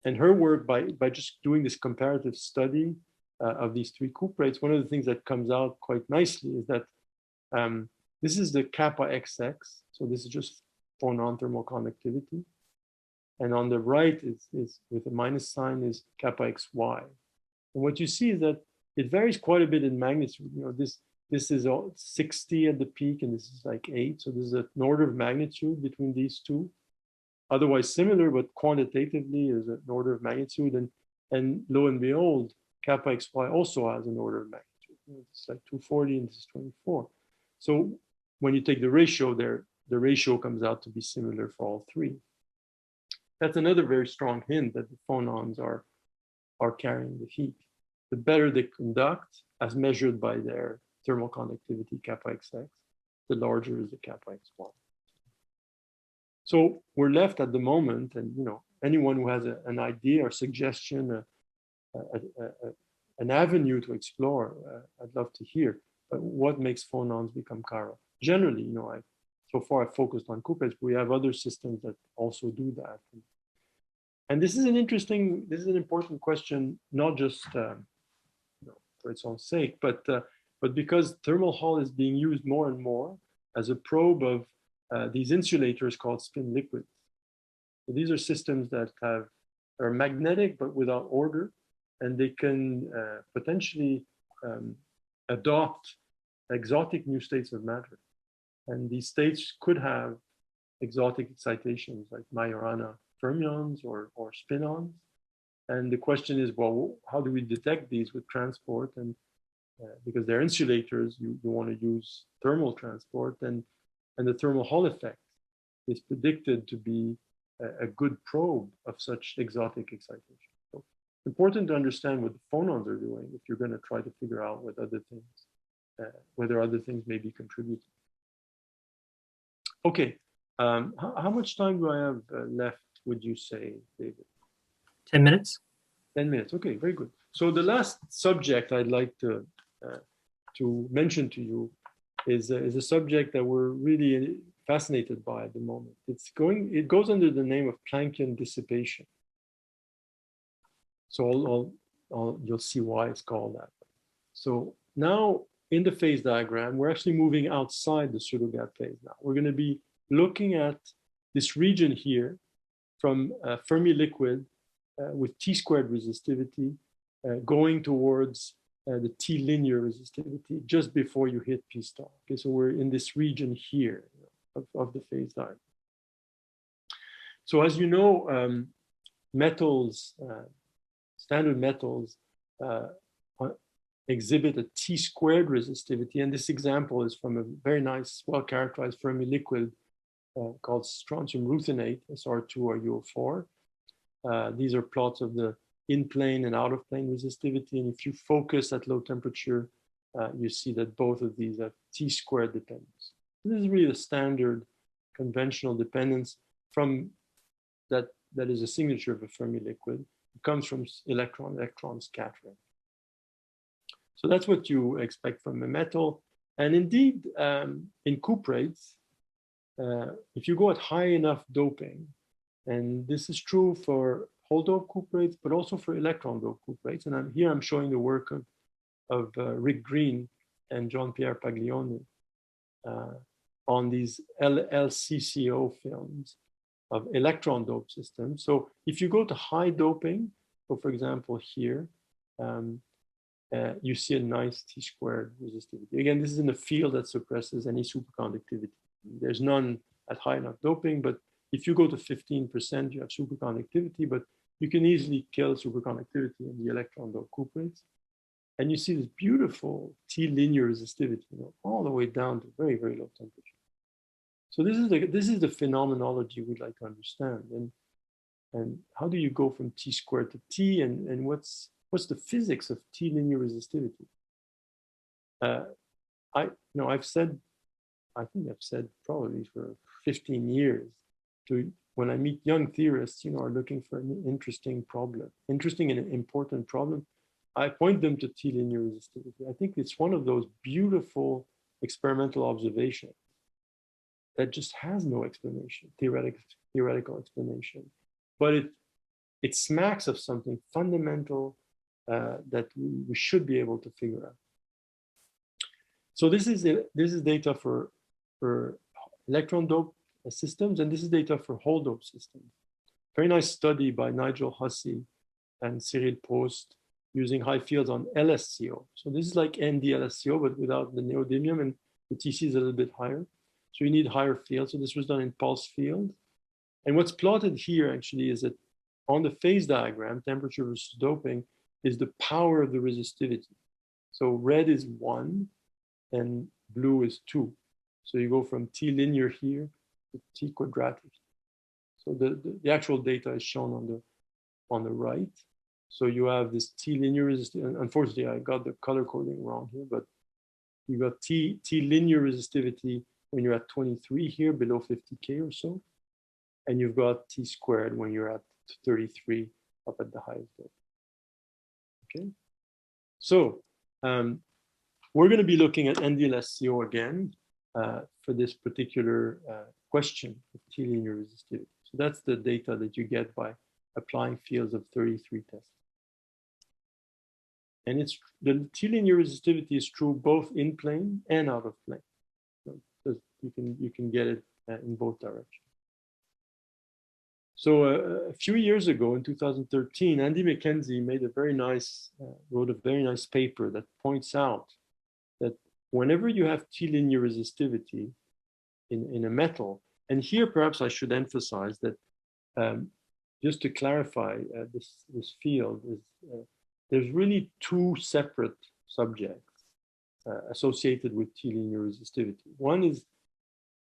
And her work, by just doing this comparative study of these 3 cuprates, one of the things that comes out quite nicely is that this is the kappa XX. So this is just phonon thermal conductivity. And on the right is with a minus sign is kappa XY. And what you see is that it varies quite a bit in magnitude. This is 60 at the peak, and this is like 8. So there's an order of magnitude between these 2. Otherwise similar, but quantitatively is an order of magnitude. And lo and behold, kappa XY also has an order of magnitude. It's like 240 and this is 24. So when you take the ratio there, the ratio comes out to be similar for all 3. That's another very strong hint that the phonons are carrying the heat. The better they conduct, as measured by their thermal conductivity kappa XX, the larger is the kappa XY. So we're left at the moment, and anyone who has an idea or suggestion, an avenue to explore, I'd love to hear. But what makes phonons become chiral? Generally, so far I've focused on cuprates, but we have other systems that also do that. And this is an important question, not just for its own sake, but because thermal Hall is being used more and more as a probe of these insulators called spin liquids. So these are systems that are magnetic but without order, and they can potentially adopt exotic new states of matter. And these states could have exotic excitations like Majorana fermions or spinons. And the question is, well, how do we detect these with transport? And because they're insulators, you want to use thermal transport, and the thermal Hall effect is predicted to be a good probe of such exotic excitation. So important to understand what the phonons are doing if you're going to try to figure out what other things, whether other things may be contributing. Okay, how much time do I have left, would you say, David? 10 minutes. 10 minutes, okay, very good. So the last subject I'd like to mention to you is a subject that we're really fascinated by at the moment. It goes under the name of Plankton dissipation. So you'll see why it's called that. So now in the phase diagram, we're actually moving outside the pseudogap phase now. We're going to be looking at this region here from Fermi liquid with T-squared resistivity going towards the T linear resistivity just before you hit P star. Okay, so we're in this region here of the phase diagram. So as you know, metals, standard metals exhibit a T-squared resistivity. And this example is from a very nice, well-characterized Fermi liquid called strontium ruthenate, SR2 or UO4. These are plots of the in-plane and out-of-plane resistivity. And if you focus at low temperature, you see that both of these have T-squared dependence. This is really the standard conventional dependence from that is a signature of a Fermi liquid. It comes from electron scattering. So that's what you expect from a metal. And indeed, in cuprates, if you go at high enough doping, and this is true for whole dope cuprates, but also for electron dope cuprates. And I'm showing the work of Rick Green and Jean-Pierre Paglioni on these LCCO films of electron dope systems. So if you go to high doping, So for example, here, you see a nice T-squared resistivity. Again, this is in a field that suppresses any superconductivity. There's none at high enough doping, but if you go to 15%, you have superconductivity, but you can easily kill superconductivity in the electron doped cuprates. And you see this beautiful T-linear resistivity, all the way down to very, very low temperature. So this is the phenomenology we'd like to understand. And how do you go from T squared to T, and what's the physics of T-linear resistivity? I've said probably for 15 years, when I meet young theorists, are looking for an interesting and important problem, I point them to T-linear resistivity. I think it's one of those beautiful experimental observations that just has no explanation, theoretical explanation, but it smacks of something fundamental that we should be able to figure out. So this is data for electron doped systems, and this is data for hole doped systems. Very nice study by Nigel Hsieh and Cyril Prost using high fields on LSCO. So this is like ND-LSCO, but without the neodymium, and the TC is a little bit higher. So you need higher fields. So this was done in pulse field. And what's plotted here actually is that on the phase diagram, temperature versus doping is the power of the resistivity. So red is 1 and blue is 2. So you go from T linear here to T quadratic. So the actual data is shown on the right. So you have this T linear resistivity. Unfortunately, I got the color coding wrong here, but you got T linear resistivity when you're at 23 here, below 50K or so. And you've got T squared when you're at 33 up at the highest dose. Okay. So we're going to be looking at ND-LSCO again for this particular question of T linear resistivity. So that's the data that you get by applying fields of 33 tests. And the T linear resistivity is true both in plane and out of plane. So you can get it in both directions. So a few years ago, in 2013, Andy McKenzie wrote a very nice paper that points out that whenever you have T linear resistivity in a metal, and here perhaps I should emphasize that just to clarify this field is there's really two separate subjects associated with T linear resistivity. One is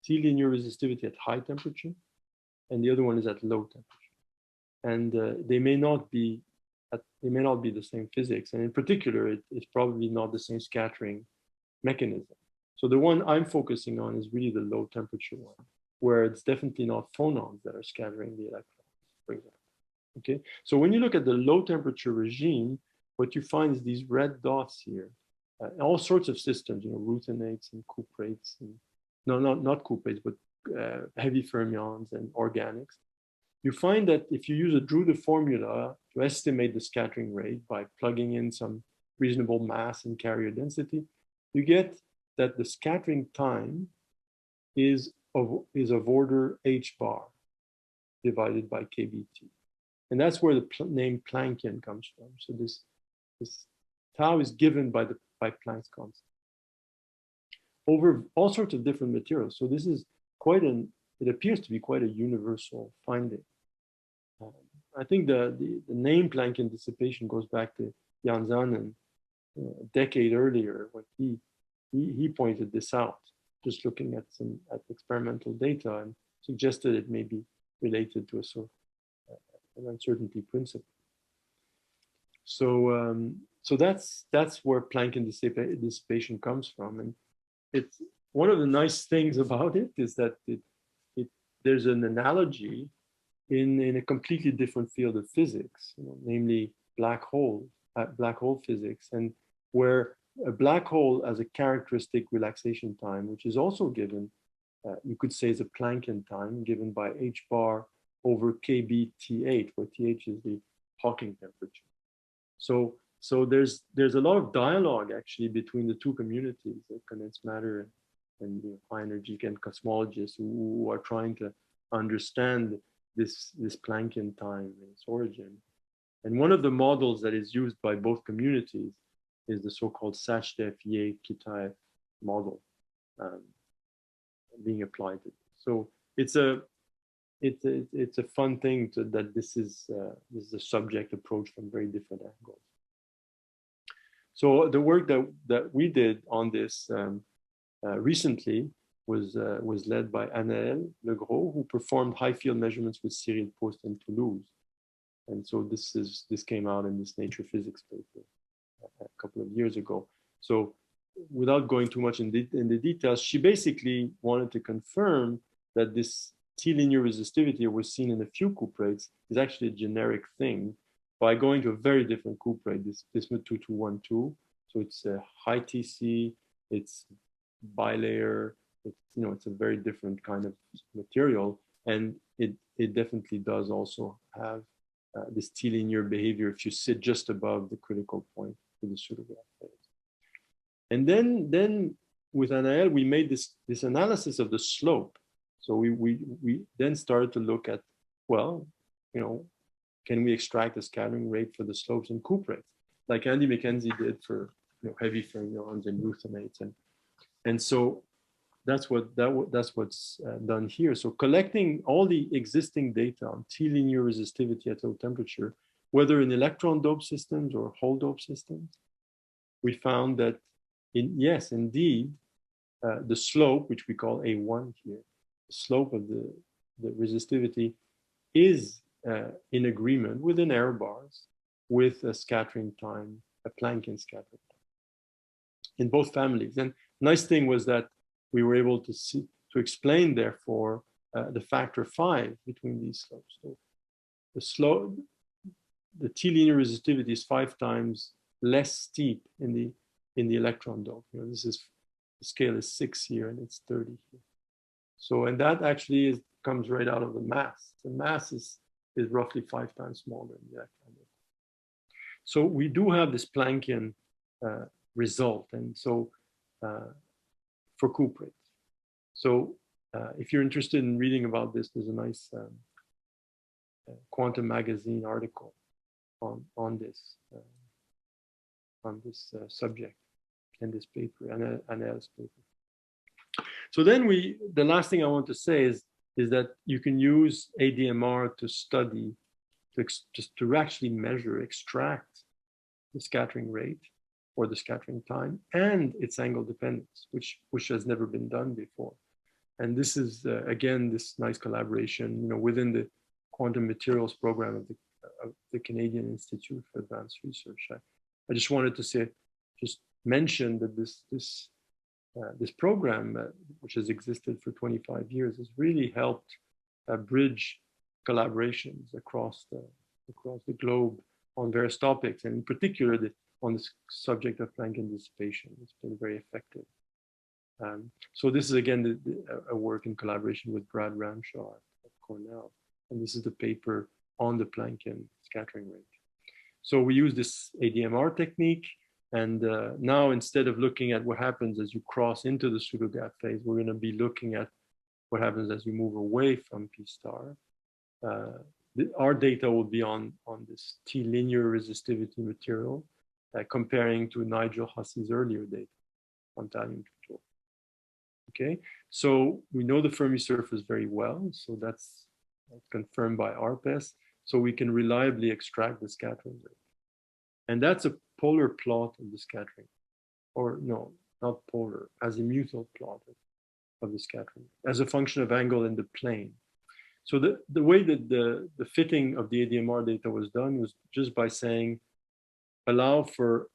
T linear resistivity at high temperature, and the other one is at low temperature. And they may not be the same physics, and in particular, it's probably not the same scattering mechanism. So the one I'm focusing on is really the low temperature one, where it's definitely not phonons that are scattering the electrons, for example. Okay, so when you look at the low temperature regime, what you find is these red dots here, all sorts of systems, rutheniates and cuprates, and not cuprates, but heavy fermions and organics. You find that if you use a Drude formula to estimate the scattering rate by plugging in some reasonable mass and carrier density, you get that the scattering time is of order h bar divided by kBt. And that's where the name Planckian comes from. So this tau is given by Planck's constant over all sorts of different materials. So this is it appears to be quite a universal finding. I think the name Plankton dissipation goes back to Jan Zanen a decade earlier when he pointed this out, just looking at experimental data, and suggested it may be related to a sort of an uncertainty principle. So that's where Plankton dissipation comes from, and it's one of the nice things about it is that there's an analogy in a completely different field of physics, namely black hole physics, and where a black hole has a characteristic relaxation time, which is also given, you could say, is a Planckian time given by h bar over kBt8, where th is the Hawking temperature. So there's a lot of dialogue actually between the two communities, the condensed matter and high energy and cosmologists who are trying to understand this Planckian time and its origin. And one of the models that is used by both communities is the so-called Hsieh model being applied to this. So it's a fun thing that this is a subject approach from very different angles. So the work that we did on this recently was led by Anaël Legros, who performed high field measurements with Cyril Post in Toulouse. And so this came out in this Nature Physics paper a couple of years ago. So without going too much in the details, she basically wanted to confirm that this T-linear resistivity we're seeing in a few cuprates is actually a generic thing by going to a very different cuprate, this bismuth 2212. So it's a high TC, it's bilayer, it's a very different kind of material, and it definitely does also have this T-linear behavior if you sit just above the critical point for the pseudograph phase. And then with Anaël, we made this analysis of the slope. So we then started to look at, well, can we extract a scattering rate for the slopes in cuprates, like Andy McKenzie did for heavy fermions and ruthenites, and so that's what's done here. So collecting all the existing data on T-linear resistivity at low temperature, whether in electron dope systems or hole dope systems, we found that yes, indeed, the slope, which we call A1 here, the slope of the resistivity is in agreement within error bars with a scattering time, a Plankton scattering time in both families. And nice thing was that we were able to explain, therefore, the factor 5 between these slopes. So the T-linear resistivity is 5 times less steep in the electron dope. The scale is 6 here and it's 30 here. So, and that actually comes right out of the mass. The mass is roughly 5 times smaller in the electron dope. So we do have this Planckian result, and so for cuprates. So if you're interested in reading about this, there's a nice Quantum Magazine article on this subject in this paper, Anaël's paper. So then the last thing I want to say is that you can use ADMR to study, to actually measure, extract the scattering rate or the scattering time and its angle dependence, which has never been done before. And this is, again, this nice collaboration, within the quantum materials program of the Canadian Institute for Advanced Research. I just wanted to mention that this program, which has existed for 25 years, has really helped bridge collaborations across the globe on various topics, and in particular on the subject of Plankton dissipation. It's been very effective. So this is, again, a work in collaboration with Brad Ramshaw at Cornell, and this is the paper on the Plankton scattering rate. So we use this ADMR technique, and now instead of looking at what happens as you cross into the pseudograph phase, we're going to be looking at what happens as you move away from P star. Our data will be on this T-linear resistivity material, comparing to Nigel Hussey's earlier data on thallium-212. Okay, so we know the Fermi surface very well, so that's confirmed by ARPES, so we can reliably extract the scattering rate. And that's a polar plot of the scattering, or no, not polar, azimuthal plot of the scattering, as a function of angle in the plane. So the way that the fitting of the ADMR data was done was just by saying, allow for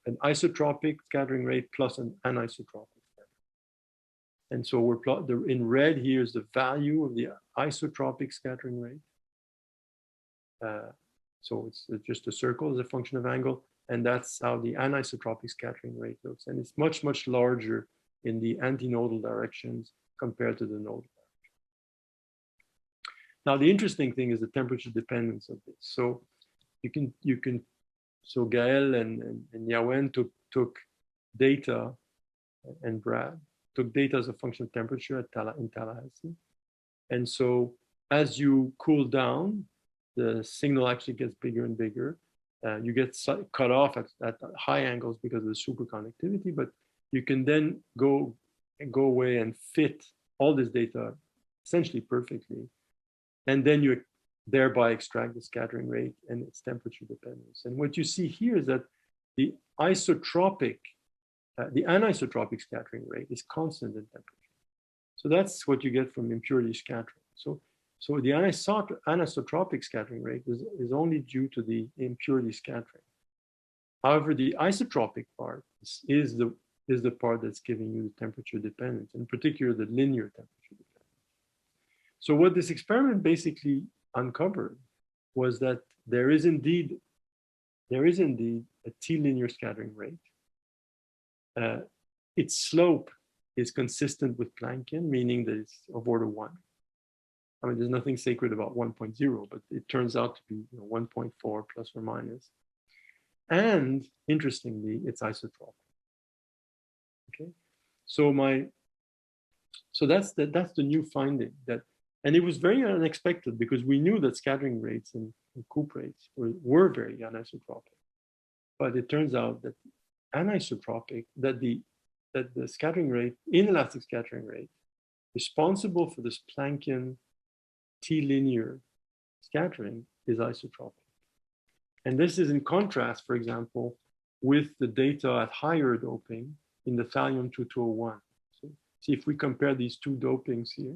an isotropic scattering rate plus an anisotropic scattering. And so we're in red here is the value of the isotropic scattering rate. So it's just a circle as a function of angle, and that's how the anisotropic scattering rate looks. And it's much, much larger in the antinodal directions compared to the nodal direction. Now, the interesting thing is the temperature dependence of this. So so Gael and Yawen took data, and Brad took data as a function of temperature in Tallahassee. And so as you cool down, the signal actually gets bigger and bigger. You get cut off at high angles because of the superconductivity, but you can then go away and fit all this data essentially perfectly. And then you thereby extract the scattering rate and its temperature dependence. And what you see here is that the anisotropic scattering rate is constant in temperature. So that's what you get from impurity scattering. So the anisotropic scattering rate is only due to the impurity scattering. However, the isotropic part is the part that's giving you the temperature dependence, in particular the linear temperature dependence. So what this experiment basically uncovered was that there is indeed a T-linear scattering rate. Its slope is consistent with Planckian, meaning that it's of order 1. I mean, there's nothing sacred about 1.0, but it turns out to be 1.4 plus or minus. And interestingly, it's isotropic. Okay, so that's the new finding and it was very unexpected because we knew that scattering rates in cuprates were very anisotropic, but it turns out that anisotropic, that the scattering rate, inelastic scattering rate, responsible for this Planckian T-linear scattering is isotropic. And this is in contrast, for example, with the data at higher doping in the thallium-2201. So see if we compare these two dopings here.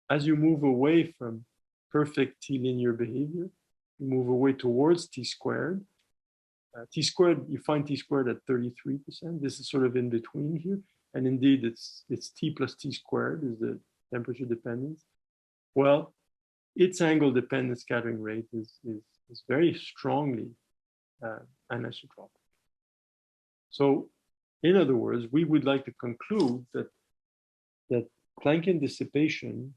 As you move away from perfect T-linear behavior, you move away towards T-squared. T-squared, you find T-squared at 33%. This is sort of in between here. And indeed, it's T plus T-squared is the temperature dependence. Well, its angle dependent scattering rate is very strongly anisotropic. So in other words, we would like to conclude that Plankton dissipation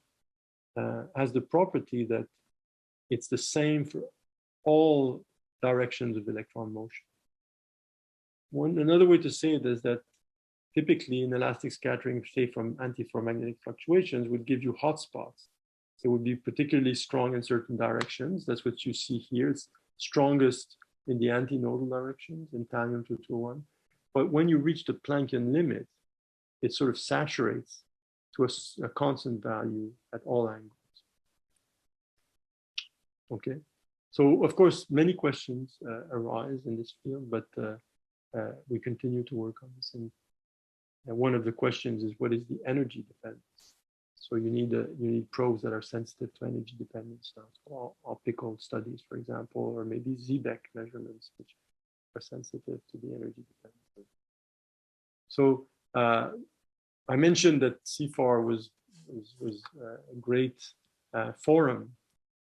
has the property that it's the same for all directions of electron motion. Another way to say it is that typically inelastic scattering, say from antiferromagnetic fluctuations, would give you hotspots. It would be particularly strong in certain directions. That's what you see here. It's strongest in the antinodal directions in thallium-2201. But when you reach the Planckian limit, it sort of saturates to a constant value at all angles. Okay, so of course, many questions arise in this field, but we continue to work on this. And one of the questions is, what is the energy dependence? So you need probes that are sensitive to energy dependence, optical studies, for example, or maybe Seebeck measurements, which are sensitive to the energy dependence. So I mentioned that CFAR was a great forum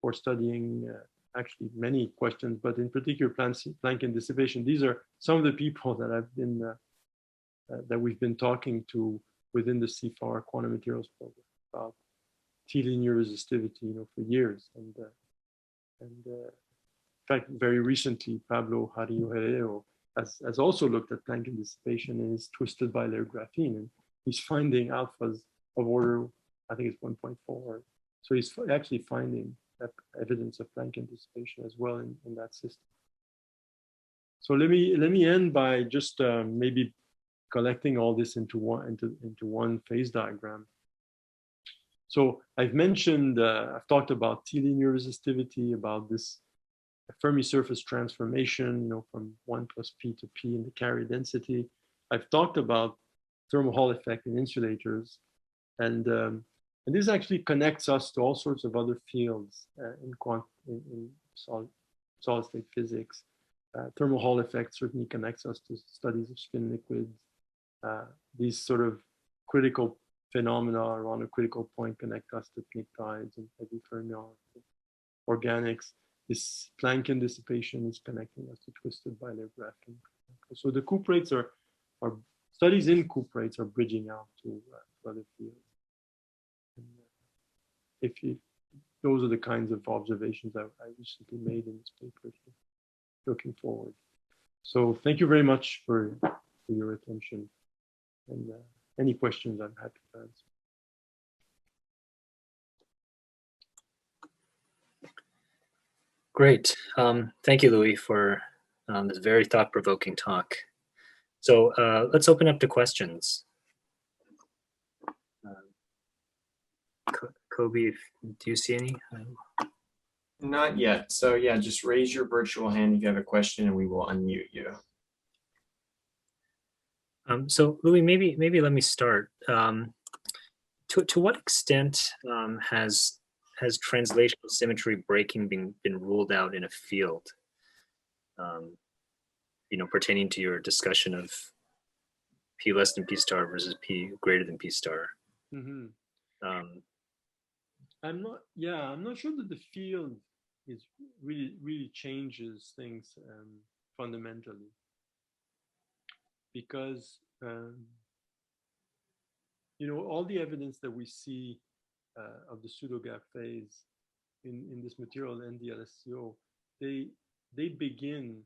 for studying actually many questions, but in particular Plankton dissipation. These are some of the people that I've been that we've been talking to within the CFAR quantum materials program about T-linear resistivity, for years. And in fact, very recently, Pablo Hsieh has also looked at Plankton dissipation and is twisted bilayer graphene, and he's finding alphas of order, I think it's 1.4. So he's actually finding evidence of Plankton dissipation as well in that system. So let me end by just maybe collecting all this into one phase diagram. So I've mentioned, I've talked about T-linear resistivity, about this Fermi surface transformation, from 1 plus P to P in the carrier density. I've talked about thermal Hall effect in insulators, and this actually connects us to all sorts of other fields in solid state physics. Thermal Hall effect certainly connects us to studies of spin liquids. These sort of critical phenomena around a critical point connect us to pnictides and heavy fermions, organics. This Plankton dissipation is connecting us to twisted bilayer graphene. So the cuprates are studies in cuprates are bridging out to other fields. And, those are the kinds of observations I recently made in this paper. Looking forward. So thank you very much for your attention. And any questions, I'm happy to answer. Great. Thank you, Louis, for this very thought-provoking talk. So let's open up to questions. Kobe, do you see any? Not yet. So yeah, just raise your virtual hand if you have a question and we will unmute you. So Louis, maybe let me start. To what extent has translational symmetry breaking been ruled out in a field? Pertaining to your discussion of P less than P star versus P greater than P star. Mm-hmm. I'm not sure that the field is really changes things fundamentally, because all the evidence that we see of the pseudogap phase in this material NDLSCO, they begin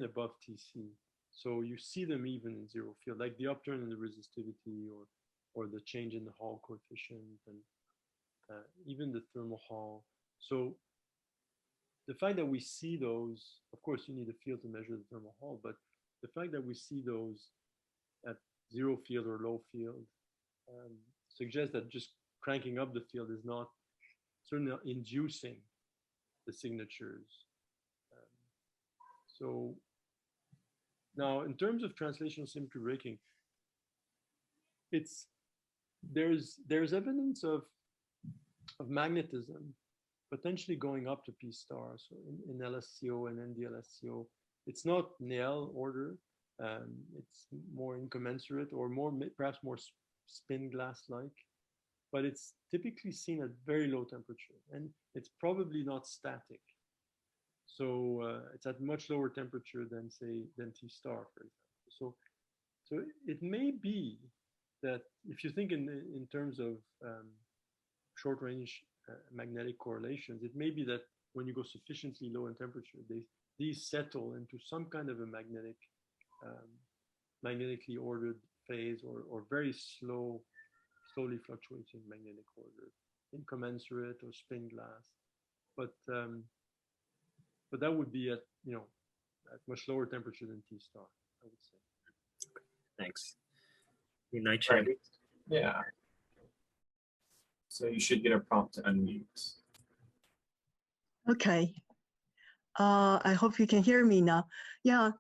above TC. So you see them even in zero field, like the upturn in the resistivity or the change in the Hall coefficient, and even the thermal Hall. So the fact that we see those, of course, you need a field to measure the thermal Hall, but the fact that we see those at zero field or low field suggests that just cranking up the field is not certainly not inducing the signatures. So now, in terms of translational symmetry breaking, there's evidence of magnetism potentially going up to P star. So in LSCO and NDLSCO, it's not Néel order. It's more incommensurate or perhaps more spin glass-like, but it's typically seen at very low temperature, and it's probably not static. So it's at much lower temperature than T star, for example. So it may be that if you think in terms of short-range magnetic correlations, it may be that when you go sufficiently low in temperature, these settle into some kind of a magnetically ordered phase or very slowly fluctuating magnetic order, incommensurate or spin glass. But that would be at much lower temperature than T star, I would say. Thanks. Night check. Right. Yeah. So you should get a prompt to unmute. Okay. I hope you can hear me now. Yeah.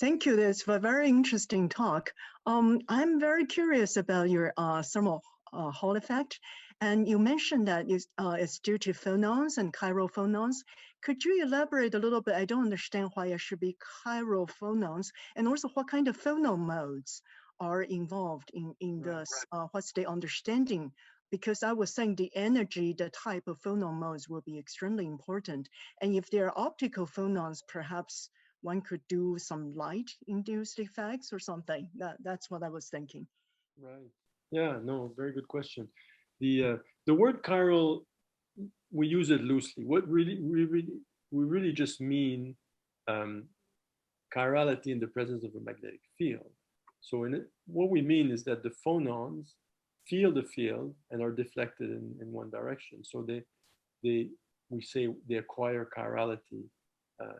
Thank you. This was a very interesting talk. I'm very curious about your thermal Hall effect. And you mentioned that it's due to phonons and chiral phonons. Could you elaborate a little bit? I don't understand why it should be chiral phonons, and also what kind of phonon modes are involved in this, what's the understanding? Because I was saying the energy, the type of phonon modes will be extremely important. And if there are optical phonons, perhaps one could do some light-induced effects or something. That's what I was thinking. Right. Yeah, no, very good question. The word chiral, we use it loosely. What we really just mean chirality in the presence of a magnetic field. So what we mean is that the phonons feel the field and are deflected in one direction. So we say they acquire chirality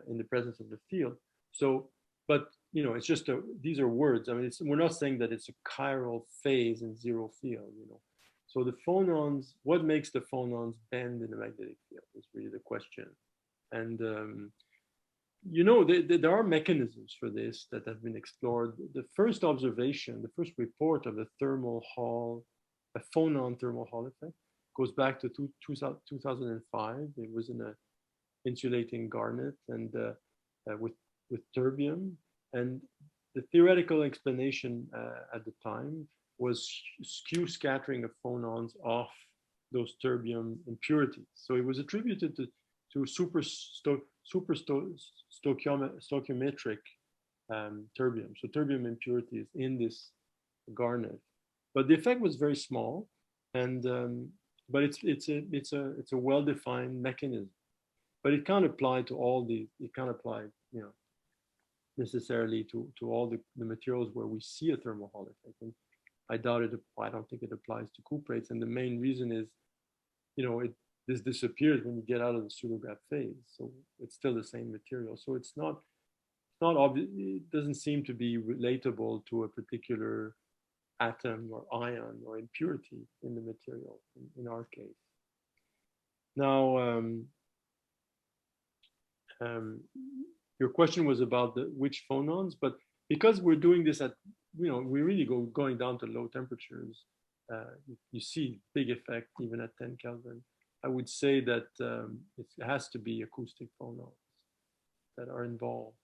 in the presence of the field. So, but it's just these are words. I mean, we're not saying that it's a chiral phase in zero field. So the phonons, what makes the phonons bend in the magnetic field is really the question. And there are mechanisms for this that have been explored. The first observation, the first report of a thermal Hall, a phonon thermal Hall effect, goes back to 2005. It was in a insulating garnet and with terbium. And the theoretical explanation at the time was skew scattering of phonons off those terbium impurities. So it was attributed to super stoichiometric terbium. So terbium impurities in this garnet, but the effect was very small, and but it's a well-defined mechanism. But it can't apply to all it can't apply necessarily to all the materials where we see a thermal Hall effect. And I don't think it applies to cuprates. And the main reason is, this disappears when you get out of the pseudograph phase. So it's still the same material. So it's not obvious. It doesn't seem to be relatable to a particular atom or ion or impurity in the material in our case. Now, your question was about which phonons, but because we're doing this at, we really going down to low temperatures, you see big effect even at 10 Kelvin. I would say that it has to be acoustic phonons that are involved.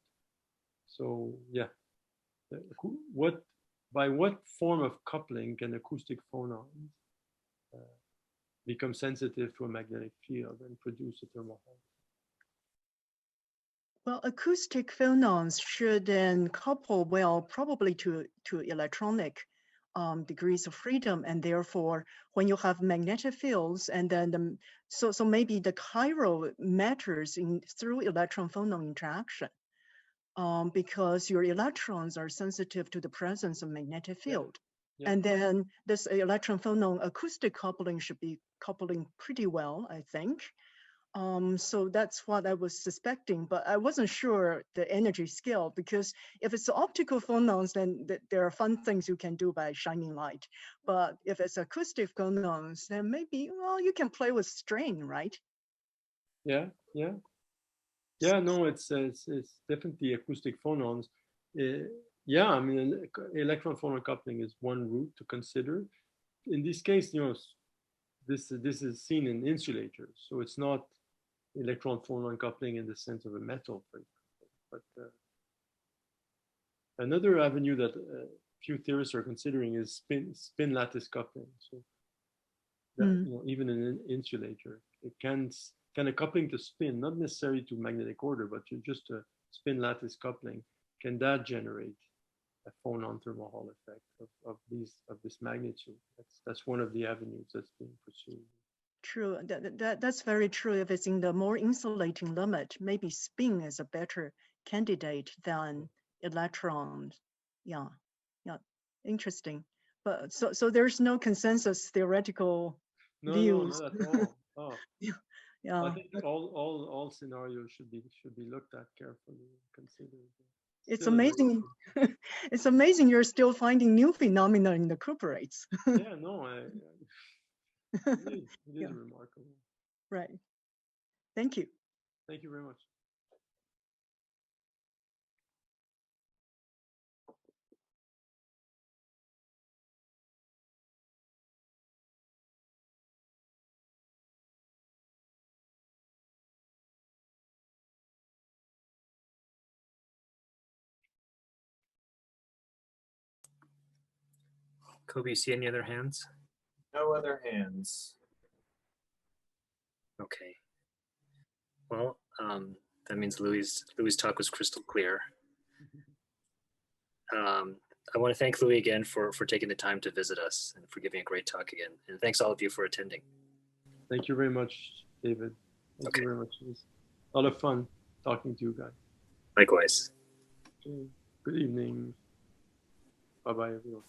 So yeah, by what form of coupling can acoustic phonons become sensitive to a magnetic field and produce a thermal Hall? Well, acoustic phonons should then couple well, probably to electronic degrees of freedom, and therefore, when you have magnetic fields, and then so maybe the chiral matters through electron-phonon interaction, because your electrons are sensitive to the presence of magnetic field. Yeah. And then this electron-phonon acoustic coupling should be coupling pretty well, I think. So that's what I was suspecting, but I wasn't sure the energy scale, because if it's optical phonons, then there are fun things you can do by shining light. But if it's acoustic phonons, then maybe, well, you can play with strain, right? Yeah. No, it's definitely acoustic phonons. Yeah, I mean, electron phonon coupling is one route to consider. In this case, this is seen in insulators, so it's not electron phonon coupling in the sense of a metal, for example. But another avenue that few theorists are considering is spin lattice coupling. So that, even in an insulator, it can a coupling to spin, not necessarily to magnetic order, but to just a spin lattice coupling, can that generate a phonon thermal Hall effect of this magnitude? That's one of the avenues that's being pursued. True, that's very true. If it's in the more insulating limit, maybe spin is a better candidate than electrons. Yeah, interesting. But so there's no consensus theoretical views. No, not at all. Oh. Yeah. I think all scenarios should be looked at carefully and considered. It's amazing. It's amazing you're still finding new phenomena in the cuprates. Yeah, no, it is remarkable. Right. Thank you. Thank you very much. Kobe, you see any other hands? No other hands. Okay. Well, that means Louis' talk was crystal clear. I want to thank Louis again for taking the time to visit us and for giving a great talk again. And thanks all of you for attending. Thank you very much, David. Thank you very much. It was a lot of fun talking to you guys. Likewise. Okay. Good evening. Bye-bye, everyone.